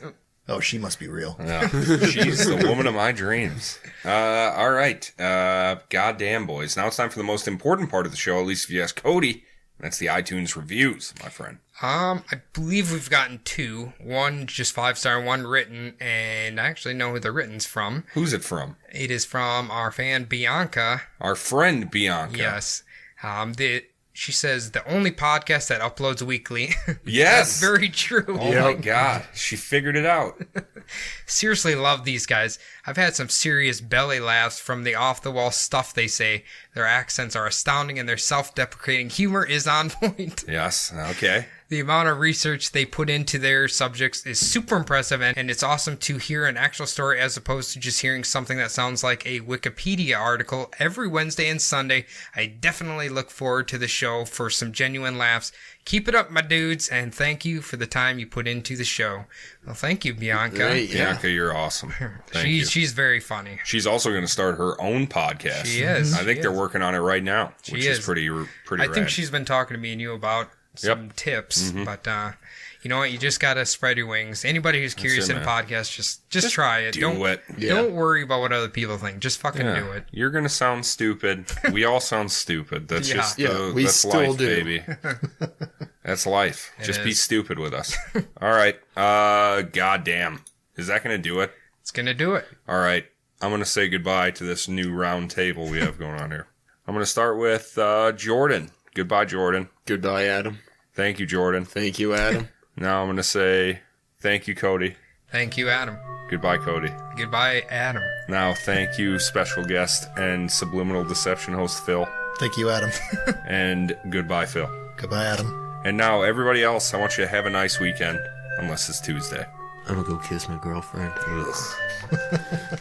Speaker 4: Oh, she must be real.
Speaker 3: Yeah. She's the woman of my dreams. All right. Goddamn, boys. Now it's time for the most important part of the show, at least if you ask Cody. That's the iTunes reviews, my friend.
Speaker 1: I believe we've gotten 2. One just 5-star, one written, and I actually know who the written's from.
Speaker 3: Who's it from?
Speaker 1: It is from our fan Bianca.
Speaker 3: Our friend Bianca.
Speaker 1: Yes. She says the only podcast that uploads weekly.
Speaker 3: Yes.
Speaker 1: That's very true.
Speaker 3: Oh my God. She figured it out.
Speaker 1: Seriously love these guys. I've had some serious belly laughs from the off-the-wall stuff they say. Their accents are astounding and their self-deprecating humor is on point.
Speaker 3: Yes. Okay.
Speaker 1: The amount of research they put into their subjects is super impressive, and it's awesome to hear an actual story as opposed to just hearing something that sounds like a Wikipedia article every Wednesday and Sunday. I definitely look forward to the show for some genuine laughs. Keep it up, my dudes, and thank you for the time you put into the show. Well, thank you, Bianca.
Speaker 2: Great, yeah.
Speaker 3: Bianca, you're awesome. Thank you.
Speaker 1: She's very funny.
Speaker 3: She's also going to start her own podcast.
Speaker 1: She is.
Speaker 3: I think they're working on it right now, which is
Speaker 1: is.
Speaker 3: pretty
Speaker 1: I
Speaker 3: rad.
Speaker 1: think she's been talking to me and you about some tips, but you know what? You just gotta spread your wings. Anybody who's curious in a podcast, just try it.
Speaker 3: Do it.
Speaker 1: Don't worry about what other people think. Just fucking do it.
Speaker 3: You're gonna sound stupid. We all sound stupid. That's just
Speaker 2: we
Speaker 3: that's
Speaker 2: still
Speaker 3: life,
Speaker 2: do.
Speaker 3: baby. That's life. Just be
Speaker 1: is.
Speaker 3: stupid with us. All right. Goddamn. Is that gonna do it?
Speaker 1: It's gonna do it.
Speaker 3: All right. I'm gonna say goodbye to this new round table we have going on here. I'm gonna start with Jordan. Goodbye, Jordan.
Speaker 2: Goodbye, Adam.
Speaker 3: Thank you, Jordan.
Speaker 2: Thank you, Adam.
Speaker 3: Now I'm going to say thank you, Cody.
Speaker 1: Thank you, Adam.
Speaker 3: Goodbye, Cody.
Speaker 1: Goodbye, Adam.
Speaker 3: Now thank you, special guest and Subliminal Deception host Phil.
Speaker 4: Thank you, Adam.
Speaker 3: And goodbye, Phil.
Speaker 4: Goodbye, Adam.
Speaker 3: And now everybody else, I want you to have a nice weekend, unless it's Tuesday.
Speaker 5: I'm gonna go kiss my girlfriend. Ugh.